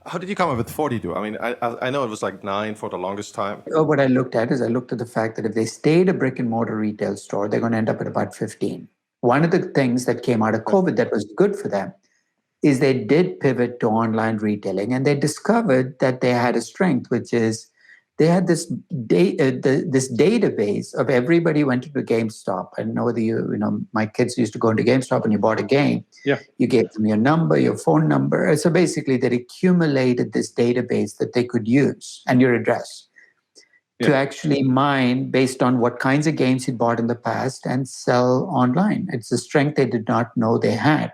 How did you come up with 42? I mean, I know it was like 9 for the longest time. What I looked at the fact that if they stayed a brick and mortar retail store, they're going to end up at about 15. One of the things that came out of COVID that was good for them is they did pivot to online retailing, and they discovered that they had a strength, which is they had this database of everybody who went into GameStop. I know whether my kids used to go into GameStop and you bought a game. Yeah. You gave them your number, your phone number. So basically they accumulated this database that they could use, and your address, to actually mine based on what kinds of games you'd bought in the past and sell online. It's a strength they did not know they had.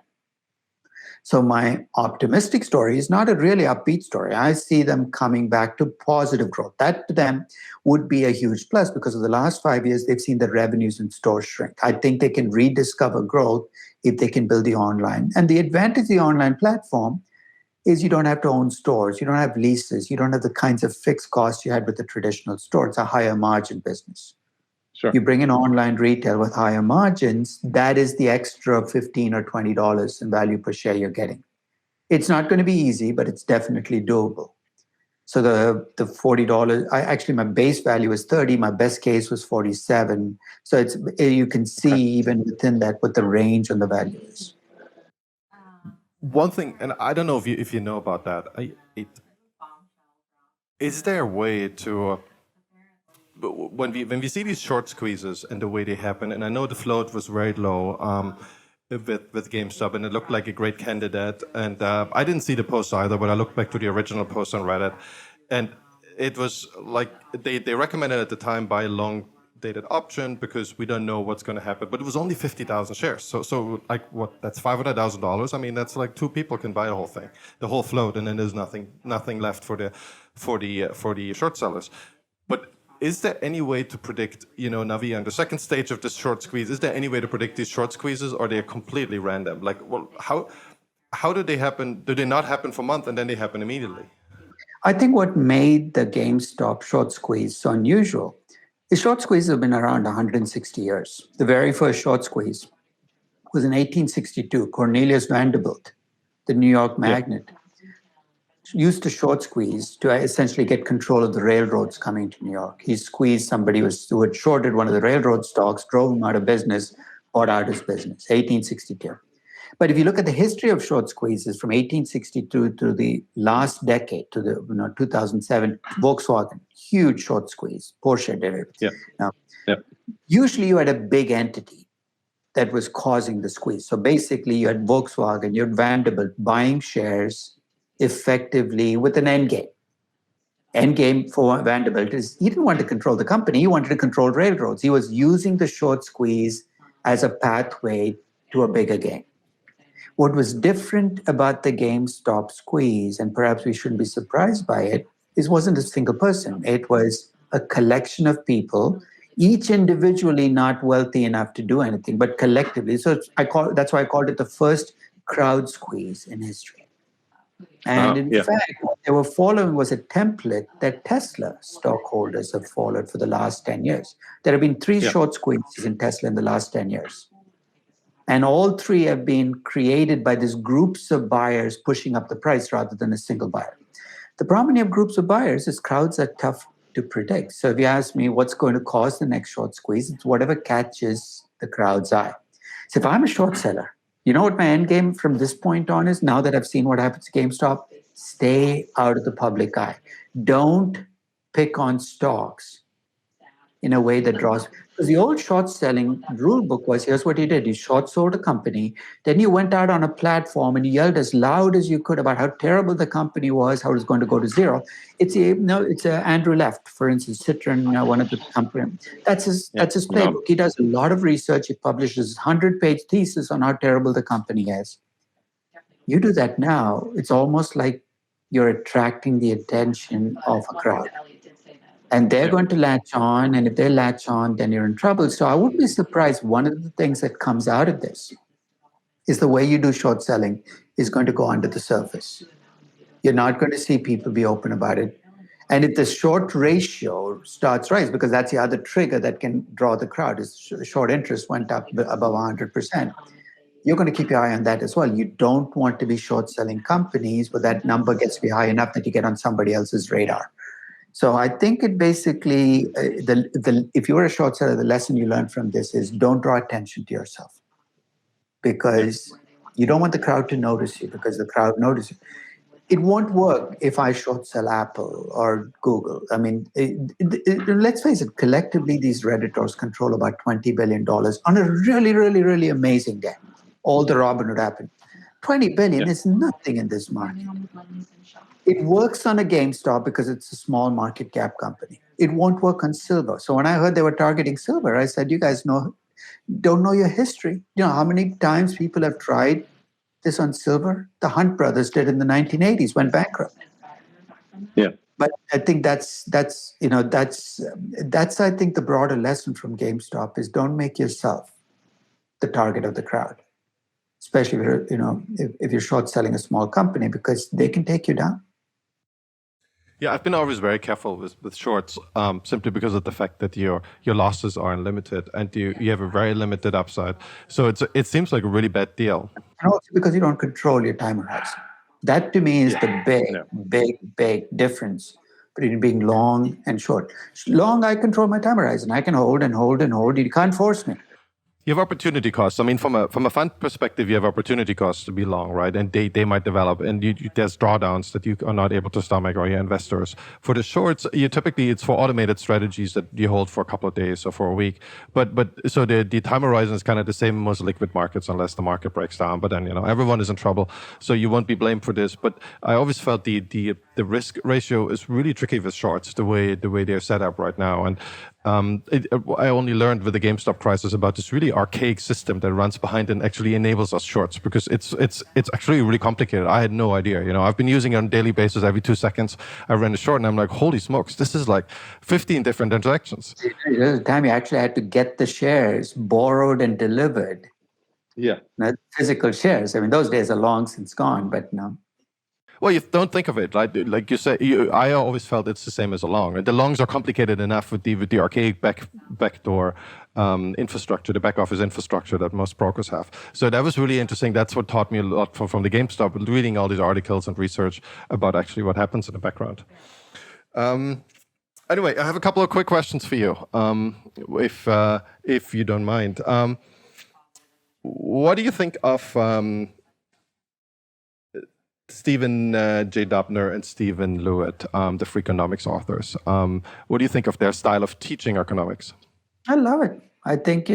So my optimistic story is not a really upbeat story. I see them coming back to positive growth. That to them would be a huge plus, because of the last 5 years, they've seen the revenues in stores shrink. I think they can rediscover growth if they can build the online. And the advantage of the online platform is you don't have to own stores, you don't have leases, you don't have the kinds of fixed costs you had with the traditional store. It's a higher margin business. Sure. You bring in online retail with higher margins, that is the extra $15 or $20 in value per share you're getting. It's not going to be easy, but it's definitely doable. So the $40, actually my base value was 30, my best case was 47. So it's you can see even within that what the range on the value is. One thing, and I don't know if you know about that. Is there a way to when we see these short squeezes and the way they happen, and I know the float was very low with GameStop, and it looked like a great candidate. And I didn't see the post either, but I looked back to the original post on Reddit, and it was like they recommended at the time buy a long-dated option because we don't know what's going to happen. But it was only 50,000 shares, so like what? That's $500,000. I mean, that's like 2 people can buy the whole thing, the whole float, and then there's nothing left for the short sellers. But is there any way to predict, Navi, on the second stage of this short squeeze, is there any way to predict these short squeezes, or they're completely random? Like, well, how do they happen? Do they not happen for a month and then they happen immediately? I think what made the GameStop short squeeze so unusual is short squeezes have been around 160 years. The very first short squeeze was in 1862. Cornelius Vanderbilt, the New York magnate, used to short squeeze to essentially get control of the railroads coming to New York. He squeezed somebody who had shorted one of the railroad stocks, drove him out of business, bought out his business, 1862. But if you look at the history of short squeezes from 1862 to the last decade, to the 2007, Volkswagen, huge short squeeze, Porsche did it. Yeah. Now, yeah. Usually you had a big entity that was causing the squeeze. So basically you had Volkswagen, you had Vanderbilt buying shares effectively with an end game. End game for Vanderbilt is he didn't want to control the company, he wanted to control railroads. He was using the short squeeze as a pathway to a bigger game. What was different about the GameStop squeeze, and perhaps we shouldn't be surprised by it, is wasn't a single person. It was a collection of people, each individually not wealthy enough to do anything, but collectively. So that's why I called it the first crowd squeeze in history. And in fact, what they were following was a template that Tesla stockholders have followed for the last 10 years. There have been 3 short squeezes in Tesla in the last 10 years. And all 3 have been created by these groups of buyers pushing up the price rather than a single buyer. The problem when you have groups of buyers is crowds are tough to predict. So if you ask me what's going to cause the next short squeeze, it's whatever catches the crowd's eye. So if I'm a short seller, you know what my end game from this point on is, now that I've seen what happens to GameStop? Stay out of the public eye. Don't pick on stocks in a way that draws. Because the old short selling rule book was, here's what you did. You short sold a company, then you went out on a platform and you yelled as loud as you could about how terrible the company was, how it was going to go to zero. It's Andrew Left, for instance, Citron, one of the companies. That's his playbook. He does a lot of research. He publishes 100-page thesis on how terrible the company is. You do that now, it's almost like you're attracting the attention of a crowd. And they're going to latch on, and if they latch on, then you're in trouble. So I wouldn't be surprised one of the things that comes out of this is the way you do short selling is going to go under the surface. You're not going to see people be open about it. And if the short ratio starts rising, because that's the other trigger that can draw the crowd, is short interest went up above 100%. You're going to keep your eye on that as well. You don't want to be short selling companies where that number gets to be high enough that you get on somebody else's radar. So I think it basically, if you're a short seller, the lesson you learn from this is don't draw attention to yourself, because you don't want the crowd to notice you, because the crowd notices you. It won't work if I short sell Apple or Google. I mean, let's face it, collectively, these Redditors control about $20 billion on a really, really, really amazing day. All the Robinhood happened. $20 billion is nothing in this market. It works on a GameStop because it's a small market cap company. It won't work on silver. So when I heard they were targeting silver, I said, you guys don't know your history. You know how many times people have tried this on silver? The Hunt brothers did in the 1980s, went bankrupt. Yeah. But I think that's I think the broader lesson from GameStop is don't make yourself the target of the crowd. especially if you're short selling a small company, because they can take you down. Yeah, I've been always very careful with shorts, simply because of the fact that your losses are unlimited and you have a very limited upside. So it seems like a really bad deal. And also because you don't control your time horizon. That to me is the big difference between being long and short. Long, I control my time horizon. I can hold and hold and hold. You can't force me. You have opportunity costs. I mean, from a fund perspective, you have opportunity costs to be long, right? And they might develop, and there's drawdowns that you are not able to stomach, or your investors. For the shorts, it's for automated strategies that you hold for a couple of days or for a week. But so the time horizon is kind of the same in most liquid markets, unless the market breaks down. But then everyone is in trouble, so you won't be blamed for this. But I always felt the risk ratio is really tricky with shorts, the way they're set up right now. And I only learned with the GameStop crisis about this really archaic system that runs behind and actually enables us shorts, because it's actually really complicated. I had no idea. I've been using it on a daily basis. Every 2 seconds, I ran a short, and I'm like, holy smokes, this is like 15 different transactions. There was a time you actually had to get the shares borrowed and delivered. Yeah. Not physical shares. I mean, those days are long since gone, but no. Well, you don't think of it, right? Like you say, I always felt it's the same as a long. The longs are complicated enough with the archaic backdoor infrastructure, the back office infrastructure that most brokers have. So that was really interesting. That's what taught me a lot from the GameStop, reading all these articles and research about actually what happens in the background. Anyway, I have a couple of quick questions for you, if you don't mind. What do you think of Stephen J. Dubner and Stephen Lewitt, the Freakonomics authors? What do you think of their style of teaching economics? I love it. I think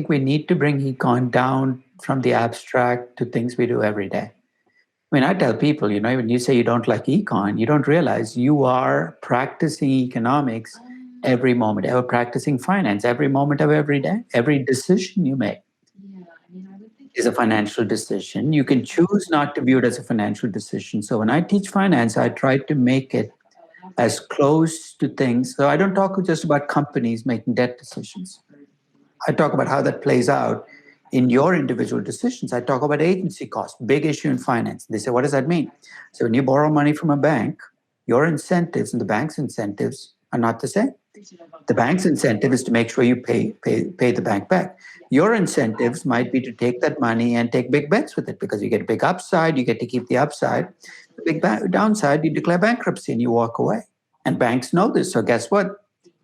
we need to bring econ down from the abstract to things we do every day. I mean, I tell people, when you say you don't like econ, you don't realize you are practicing economics every moment, ever practicing finance every moment of every day. Every decision you make is a financial decision. You can choose not to view it as a financial decision. So when I teach finance, I try to make it as close to things. So I don't talk just about companies making debt decisions. I talk about how that plays out in your individual decisions. I talk about agency costs, big issue in finance. They say, what does that mean? So when you borrow money from a bank, your incentives and the bank's incentives are not the same. The bank's incentive is to make sure you pay the bank back. Your incentives might be to take that money and take big bets with it, because you get a big upside, you get to keep the upside. The big downside, you declare bankruptcy and you walk away. And banks know this. So guess what?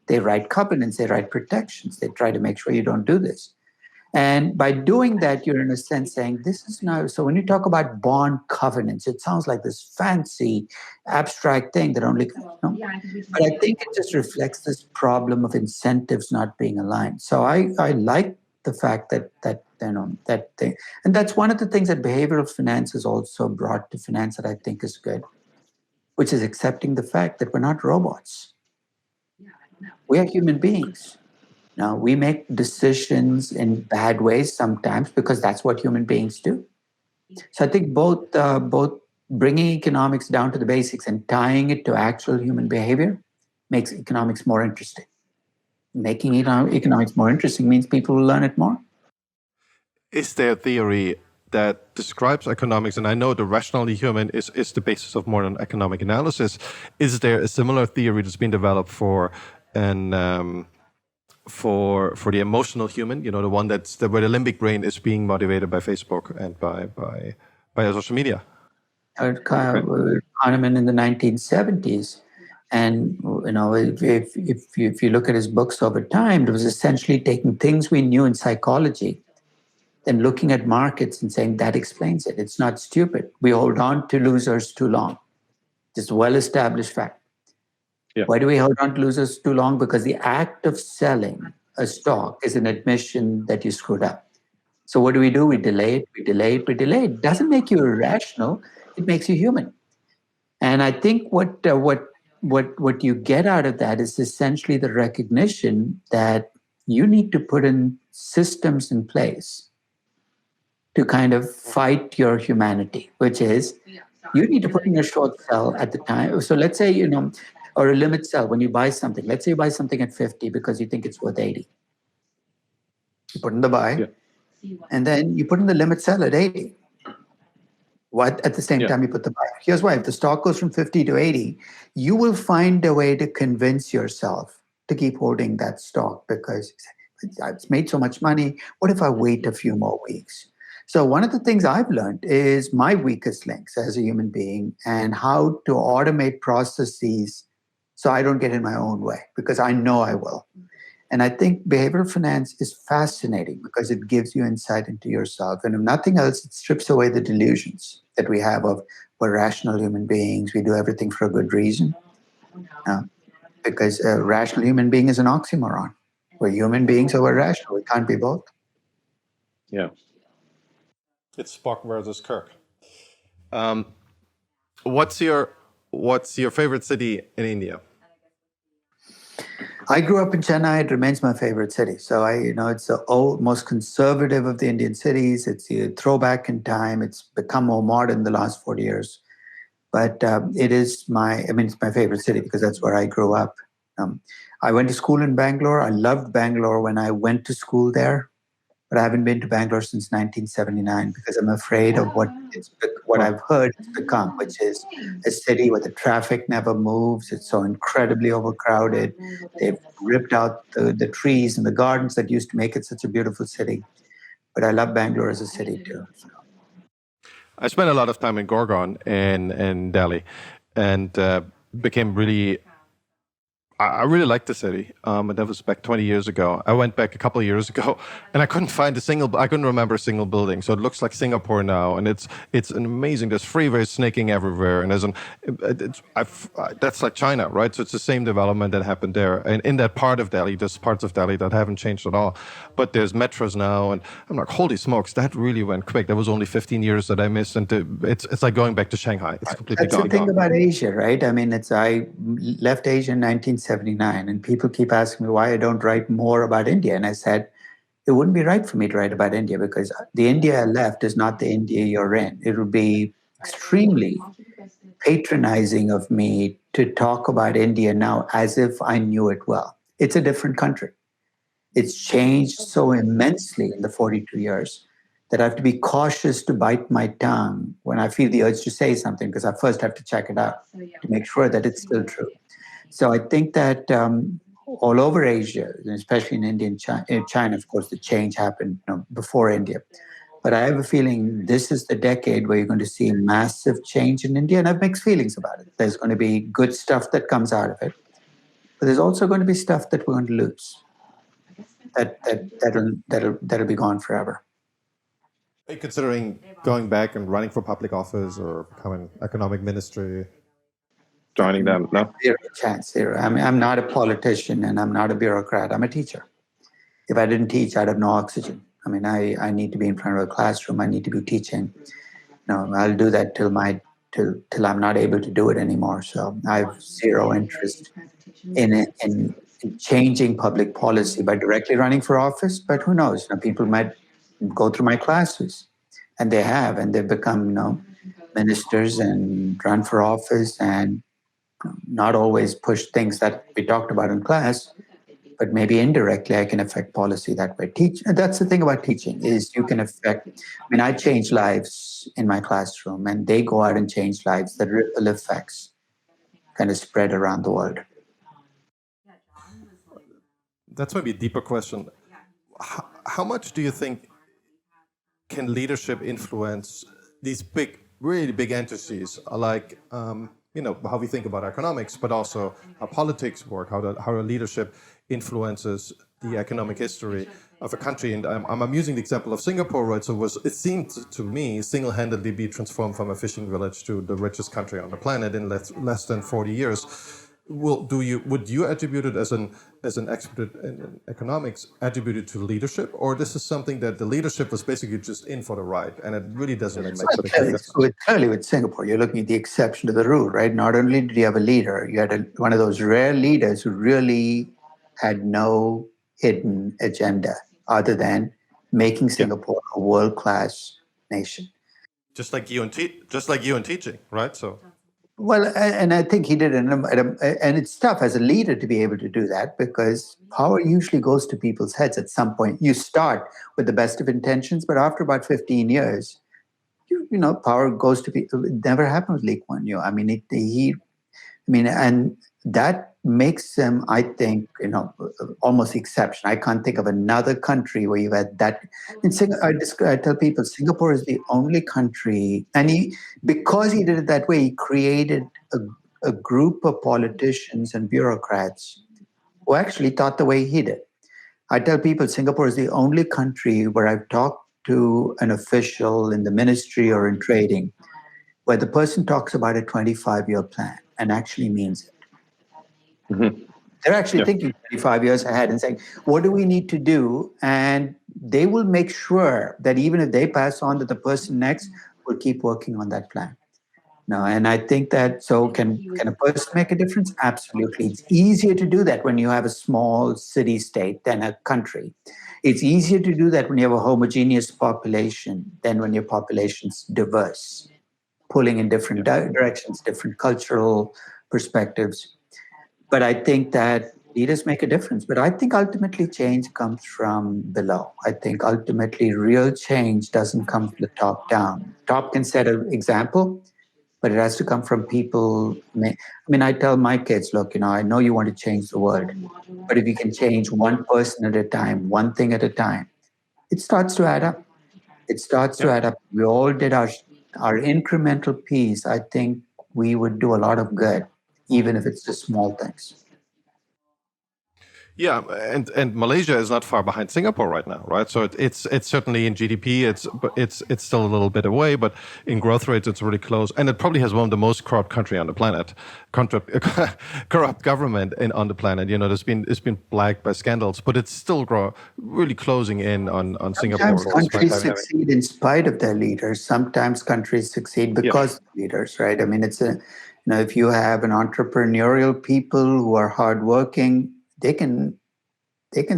They write covenants, they write protections. They try to make sure you don't do this. And by doing that, you're in a sense saying, this is now. So when you talk about bond covenants, it sounds like this fancy, abstract thing that only. But I think it just reflects this problem of incentives not being aligned. So I like the fact that thing, and that's one of the things that behavioral finance has also brought to finance that I think is good, which is accepting the fact that we're not robots. We are human beings. Now, we make decisions in bad ways sometimes because that's what human beings do. So I think both bringing economics down to the basics and tying it to actual human behavior makes economics more interesting. Making economics more interesting means people will learn it more. Is there a theory that describes economics, and I know the rationally human is the basis of modern economic analysis. Is there a similar theory that's been developed for the emotional human, the one where the limbic brain is being motivated by Facebook and by social media? Kahneman in the 1970s, and if you look at his books over time, it was essentially taking things we knew in psychology and looking at markets and saying that explains it. It's not stupid. We hold on to losers too long. It's a well-established fact. Yeah. Why do we hold on to losers too long? Because the act of selling a stock is an admission that you screwed up. So what do? We delay it. It doesn't make you irrational. It makes you human. And I think what you get out of that is essentially the recognition that you need to put in systems in place to kind of fight your humanity, which is you need to put in a short sell at the time. So let's say, or a limit sell when you buy something. Let's say you buy something at 50 because you think it's worth 80. You put in the buy. Yeah. And then you put in the limit sell at 80. What at the same time you put the buy. Here's why: if the stock goes from 50 to 80, you will find a way to convince yourself to keep holding that stock because it's made so much money. What if I wait a few more weeks? So one of the things I've learned is my weakest links as a human being and how to automate processes so I don't get in my own way, because I know I will. And I think behavioral finance is fascinating because it gives you insight into yourself. And if nothing else, it strips away the delusions that we have of we're rational human beings, we do everything for a good reason. Because a rational human being is an oxymoron. We're human beings or we're rational. We can't be both. Yeah. It's Spock versus Kirk. What's your favorite city in India? I grew up in Chennai. It remains my favorite city. So it's the most conservative of the Indian cities. It's a throwback in time. It's become more modern the last 40 years. But it's my favorite city because that's where I grew up. I went to school in Bangalore. I loved Bangalore when I went to school there. But I haven't been to Bangalore since 1979 because I'm afraid of what I've heard it's become, which is a city where the traffic never moves. It's so incredibly overcrowded. They've ripped out the trees and the gardens that used to make it such a beautiful city. But I love Bangalore as a city too. So. I spent a lot of time in Gurgaon in Delhi, and became really. I really liked the city. And that was back 20 years ago. I went back a couple of years ago, and I couldn't remember a single building. So it looks like Singapore now, and it's an amazing. There's freeways snaking everywhere, and that's like China, right? So it's the same development that happened there. And in that part of Delhi, there's parts of Delhi that haven't changed at all. But there's metros now, and I'm like, holy smokes, that really went quick. That was only 15 years that I missed, and it's like going back to Shanghai. It's completely gone. That's the thing about Asia, right? I mean, I left Asia in 1979, and people keep asking me why I don't write more about India. And I said, it wouldn't be right for me to write about India because the India I left is not the India you're in. It would be extremely patronizing of me to talk about India now as if I knew it well. It's a different country. It's changed so immensely in the 42 years that I have to be cautious to bite my tongue when I feel the urge to say something because I first have to check it out to make sure that it's still true. So I think that all over Asia, especially in India and China, of course, the change happened before India. But I have a feeling this is the decade where you're going to see massive change in India, and I have mixed feelings about it. There's going to be good stuff that comes out of it, but there's also going to be stuff that we're going to lose. That'll be gone forever. Are you considering going back and running for public office or becoming economic ministry? Joining them? No. Zero chance. Zero. I mean, I'm not a politician and I'm not a bureaucrat. I'm a teacher. If I didn't teach, I'd have no oxygen. I mean, I need to be in front of a classroom. I need to be teaching. I'll do that till I'm not able to do it anymore. So I have zero interest in changing public policy by directly running for office. But who knows? People might go through my classes, and they've become ministers and run for office and not always push things that we talked about in class, but maybe indirectly I can affect policy that way. That's the thing about teaching is you can affect. I change lives in my classroom, and they go out and change lives. The ripple effects kind of spread around the world. That's maybe a deeper question. How much do you think can leadership influence these really big entities like how we think about economics, but also how politics work, how the leadership influences the economic history of a country? And I'm using the example of Singapore, right? So it seemed to me single-handedly be transformed from a fishing village to the richest country on the planet in less than 40 years. Would you attribute it as an expert in economics, attribute it to leadership, or this is something that the leadership was basically just in for the ride, and it really doesn't make a big difference? Clearly, with Singapore, you're looking at the exception to the rule, right? Not only did you have a leader, you had one of those rare leaders who really had no hidden agenda other than making Singapore a world-class nation. Just like you and teaching, right? So. Well, and I think he did, and it's tough as a leader to be able to do that because power usually goes to people's heads at some point. You start with the best of intentions, but after about 15 years, power goes to people. It never happened with Lee Kuan Yew. I mean, and that makes him, I think, almost exception. I can't think of another country where you've had that. I tell people Singapore is the only country, and because he did it that way, he created a group of politicians and bureaucrats who actually thought the way he did. I tell people Singapore is the only country where I've talked to an official in the ministry or in trading where the person talks about a 25-year plan and actually means it. Mm-hmm. They're actually thinking 25 years ahead and saying, what do we need to do? And they will make sure that even if they pass on, that the person next will keep working on that plan. No, and I think that, so can a person make a difference? Absolutely. It's easier to do that when you have a small city state than a country. It's easier to do that when you have a homogeneous population than when your population's diverse, pulling in different directions, different cultural perspectives. But I think that leaders make a difference. But I think ultimately change comes from below. I think ultimately real change doesn't come from the top down. Top can set an example, but it has to come from people. I mean, I tell my kids, look, I know you want to change the world, but if you can change one person at a time, one thing at a time, it starts to add up. It starts to add up. We all did our incremental piece. I think we would do a lot of good, even if it's just small things. Yeah, and Malaysia is not far behind Singapore right now, right? So it's certainly in GDP, it's still a little bit away, but in growth rates it's really close, and it probably has one of the most corrupt country on the planet, corrupt government on the planet. It's been plagued by scandals, but it's still really closing in on Singapore. Sometimes countries succeed in spite of their leaders. Sometimes countries succeed because of leaders, right? I mean, if you have an entrepreneurial people who are hardworking, they can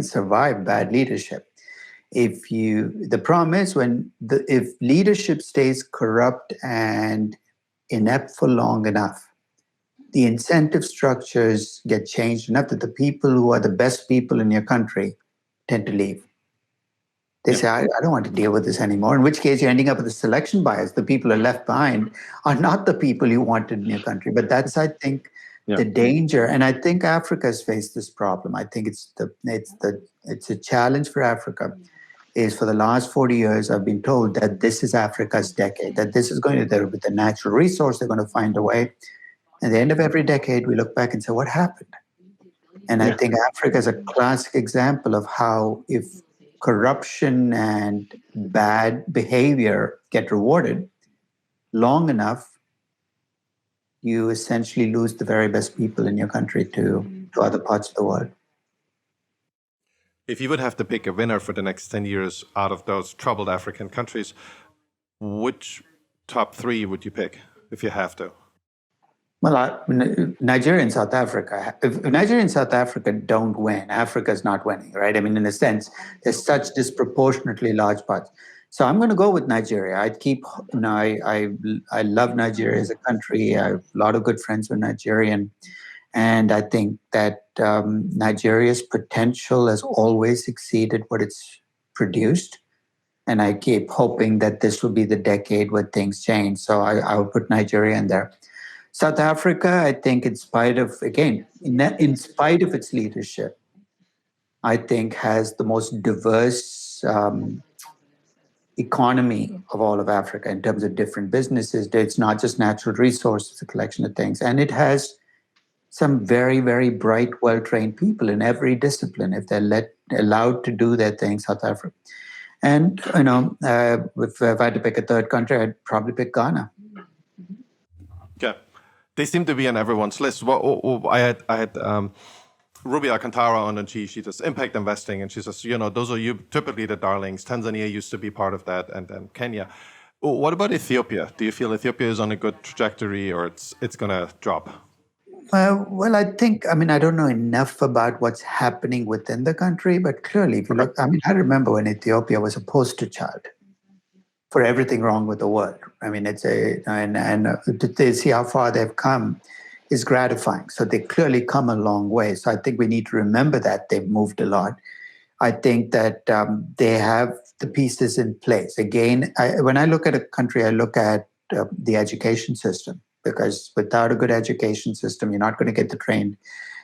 survive bad leadership. The problem is if leadership stays corrupt and inept for long enough, the incentive structures get changed enough that the people who are the best people in your country tend to leave. They say, I don't want to deal with this anymore, in which case you're ending up with a selection bias. The people who are left behind are not the people you wanted in your country. But that's, I think, the danger. And I think Africa has faced this problem. I think it's a challenge for Africa. Is for the last 40 years, I've been told that this is Africa's decade, that this is going to, with the natural resource, they're going to find a way. At the end of every decade, we look back and say, what happened? And I think Africa is a classic example of how if corruption and bad behavior get rewarded long enough, you essentially lose the very best people in your country to other parts of the world. If you would have to pick a winner for the next 10 years out of those troubled African countries, which top three would you pick if you have to? Well, Nigeria and South Africa. If Nigeria and South Africa don't win, Africa's not winning, right? I mean, in a sense, there's such disproportionately large parts. So I'm going to go with Nigeria. I love Nigeria as a country. I have a lot of good friends who are Nigerian. And I think that Nigeria's potential has always exceeded what it's produced. And I keep hoping that this will be the decade where things change. So I will put Nigeria in there. South Africa, I think in spite of its leadership, I think has the most diverse economy of all of Africa in terms of different businesses. It's not just natural resources, it's a collection of things. And it has some very, very bright, well-trained people in every discipline if they're allowed to do their thing, South Africa. And, if I had to pick a third country, I'd probably pick Ghana. Yeah. They seem to be on everyone's list. I had Ruby Alcantara on, and she does impact investing, and she says, those are typically the darlings. Tanzania used to be part of that, and then Kenya. What about Ethiopia? Do you feel Ethiopia is on a good trajectory, or it's going to drop? Well, I don't know enough about what's happening within the country, but clearly, if you look, I remember when Ethiopia was a poster child for everything wrong with the world. I mean, to see how far they've come is gratifying. So they clearly come a long way. So I think we need to remember that they've moved a lot. I think that they have the pieces in place. Again, when I look at a country, I look at the education system, because without a good education system, you're not going to get the trained.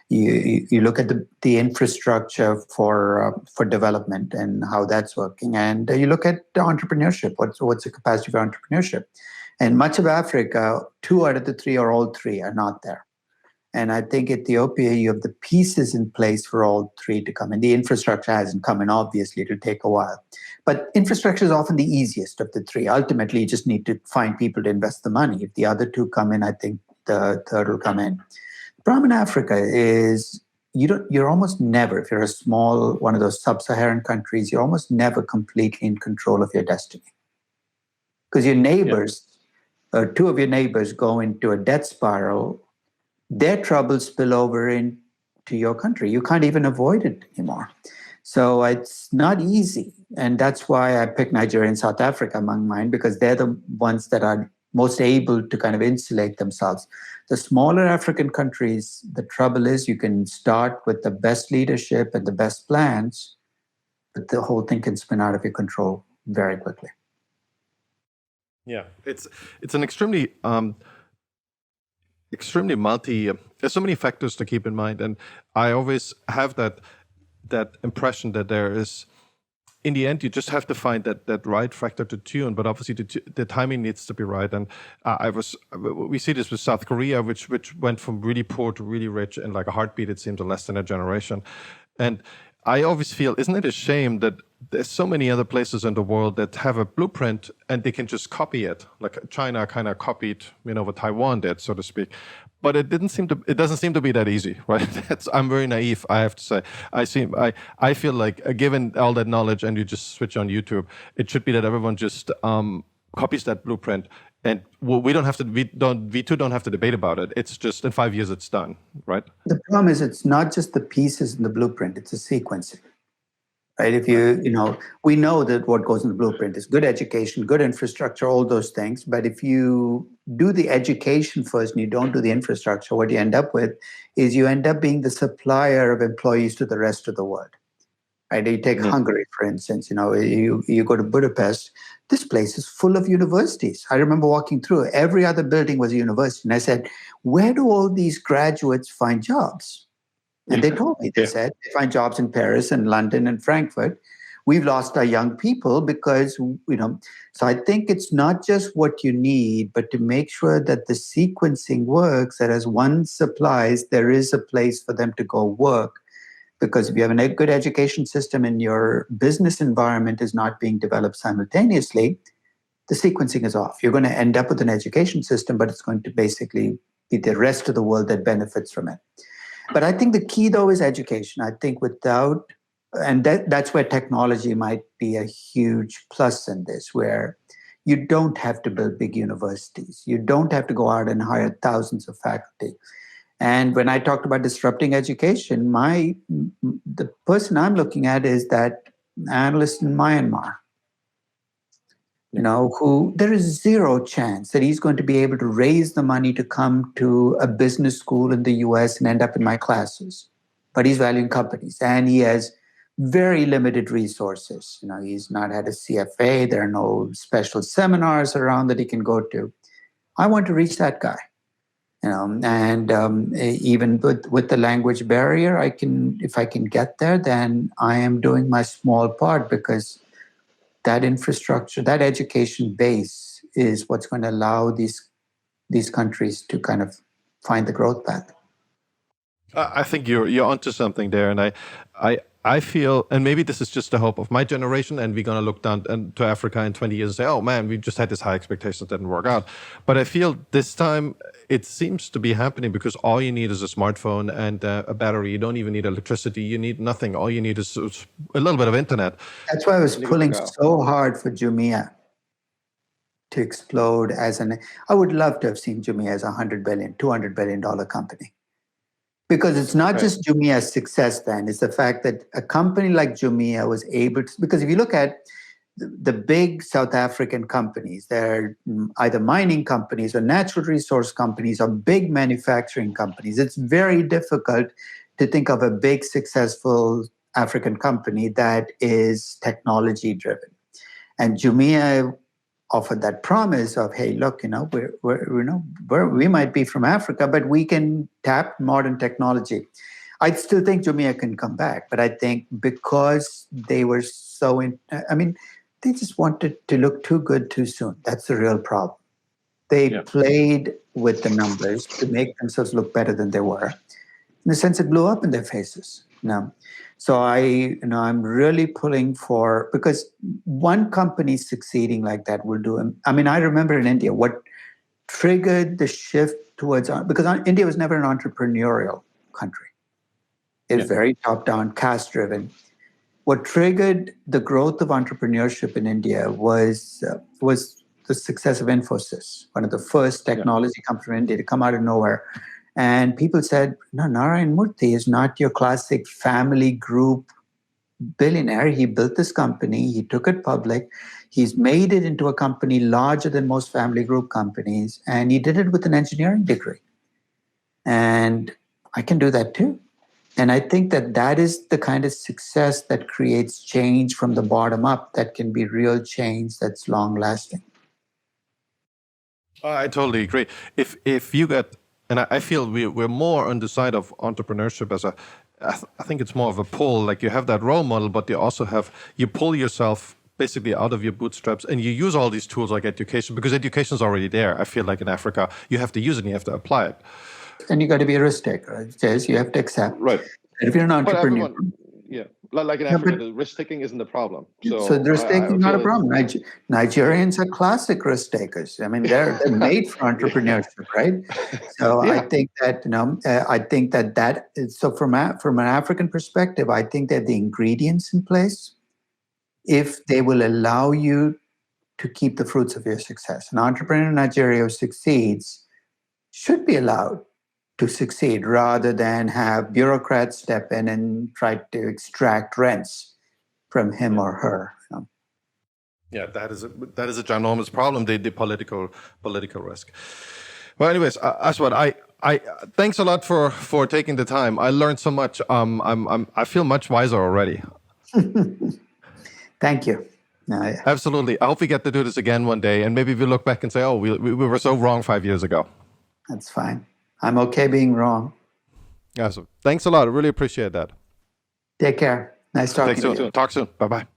You look at the infrastructure for development and how that's working, and you look at entrepreneurship. What's the capacity for entrepreneurship? And much of Africa, 2 out of the 3 or all 3 are not there. And I think Ethiopia, you have the pieces in place for all 3 to come in. The infrastructure hasn't come in, obviously, it'll take a while. But infrastructure is often the easiest of the 3. Ultimately, you just need to find people to invest the money. If the other 2 come in, I think the third will come in. The problem in Africa is you're almost never, if you're a small, one of those sub-Saharan countries, you're almost never completely in control of your destiny. Because your neighbors, 2 of your neighbors go into a debt spiral, their troubles spill over into your country. You can't even avoid it anymore. So it's not easy. And that's why I picked Nigeria and South Africa among mine, because they're the ones that are most able to kind of insulate themselves. The smaller African countries, the trouble is you can start with the best leadership and the best plans, but the whole thing can spin out of your control very quickly. Yeah, it's an extremely there's so many factors to keep in mind, and I always have that impression that there is, in the end, you just have to find that right factor to tune, but obviously the timing needs to be right. And we see this with South Korea, which went from really poor to really rich in like a heartbeat, it seems, in less than a generation. And I always feel, isn't it a shame that there's so many other places in the world that have a blueprint and they can just copy it, like China kind of copied, what Taiwan did, so to speak. But it doesn't seem to be that easy, right? I'm very naive, I have to say. I feel like, given all that knowledge, and you just switch on YouTube, it should be that everyone just copies that blueprint, and we don't have to debate about it. It's just in 5 years it's done, right? The problem is it's not just the pieces in the blueprint; it's a sequencing. Right? If we know that what goes in the blueprint is good education, good infrastructure, all those things. But if you do the education first and you don't do the infrastructure, what you end up with is you end up being the supplier of employees to the rest of the world. Right? You take Hungary, for instance. You go to Budapest. This place is full of universities. I remember walking through. Every other building was a university, and I said, "Where do all these graduates find jobs?" And they told me, they said, they find jobs in Paris and London and Frankfurt. We've lost our young people because, so I think it's not just what you need, but to make sure that the sequencing works, that as one supplies, there is a place for them to go work. Because if you have a good education system and your business environment is not being developed simultaneously, the sequencing is off. You're going to end up with an education system, but it's going to basically be the rest of the world that benefits from it. But I think the key, though, is education. I think that's where technology might be a huge plus in this, where you don't have to build big universities. You don't have to go out and hire thousands of faculty. And when I talked about disrupting education, the person I'm looking at is that analyst in Myanmar, who there is zero chance that he's going to be able to raise the money to come to a business school in the US and end up in my classes. But he's valuing companies, and he has very limited resources. He's not had a CFA. There are no special seminars around that he can go to. I want to reach that guy. And even with the language barrier, if I can get there, then I am doing my small part, because that infrastructure, that education base is what's going to allow these countries to kind of find the growth path. I think you're onto something there, and I feel, and maybe this is just the hope of my generation, and we're going to look down to Africa in 20 years and say, oh man, we just had this high expectations that didn't work out. But I feel this time it seems to be happening, because all you need is a smartphone and a battery. You don't even need electricity. You need nothing. All you need is a little bit of internet. That's why I was pulling so hard for Jumia to explode I would love to have seen Jumia as $100 billion, $200 billion company. Because it's not just Jumia's success then, it's the fact that a company like Jumia was able to, because if you look at the big South African companies, they're either mining companies or natural resource companies or big manufacturing companies. It's very difficult to think of a big, successful African company that is technology driven. And Jumia offered that promise of, hey, look, we might be from Africa, but we can tap modern technology. I still think Jumia can come back, but I think because they were they just wanted to look too good too soon. That's the real problem. They played with the numbers to make themselves look better than they were. In a sense, it blew up in their faces. So I'm really pulling for, because one company succeeding like that will do. I mean, I remember in India, what triggered the shift towards, because India was never an entrepreneurial country. It's very top-down, caste-driven. What triggered the growth of entrepreneurship in India was the success of Infosys, one of the first technology companies in India to come out of nowhere. And people said, no, Narayan Murthy is not your classic family group billionaire. He built this company. He took it public. He's made it into a company larger than most family group companies. And he did it with an engineering degree. And I can do that too. And I think that is the kind of success that creates change from the bottom up, that can be real change that's long lasting. I totally agree. If you get, and I feel we're more on the side of entrepreneurship as I think it's more of a pull. Like you have that role model, but you pull yourself basically out of your bootstraps, and you use all these tools like education, because education is already there. I feel like in Africa, you have to use it and you have to apply it. And you got to be a risk taker. It says you have to accept. Right. And if you're an entrepreneur, like in Africa, the risk taking isn't the problem. So the risk taking is not a problem. Nigerians are classic risk takers. I mean, they're made for entrepreneurship, right? So I think that so from an African perspective, I think they have the ingredients in place if they will allow you to keep the fruits of your success. An entrepreneur in Nigeria who succeeds should be allowed to succeed, rather than have bureaucrats step in and try to extract rents from him or her. Yeah, that is a ginormous problem. The political risk. Well, anyways, Aswath, I thanks a lot for taking the time. I learned so much. I feel much wiser already. Thank you. Absolutely. I hope we get to do this again one day, and maybe we look back and say, "Oh, we were so wrong 5 years ago." That's fine. I'm okay being wrong. Awesome. Thanks a lot. I really appreciate that. Take care. Nice talking to you. Talk soon. Bye-bye.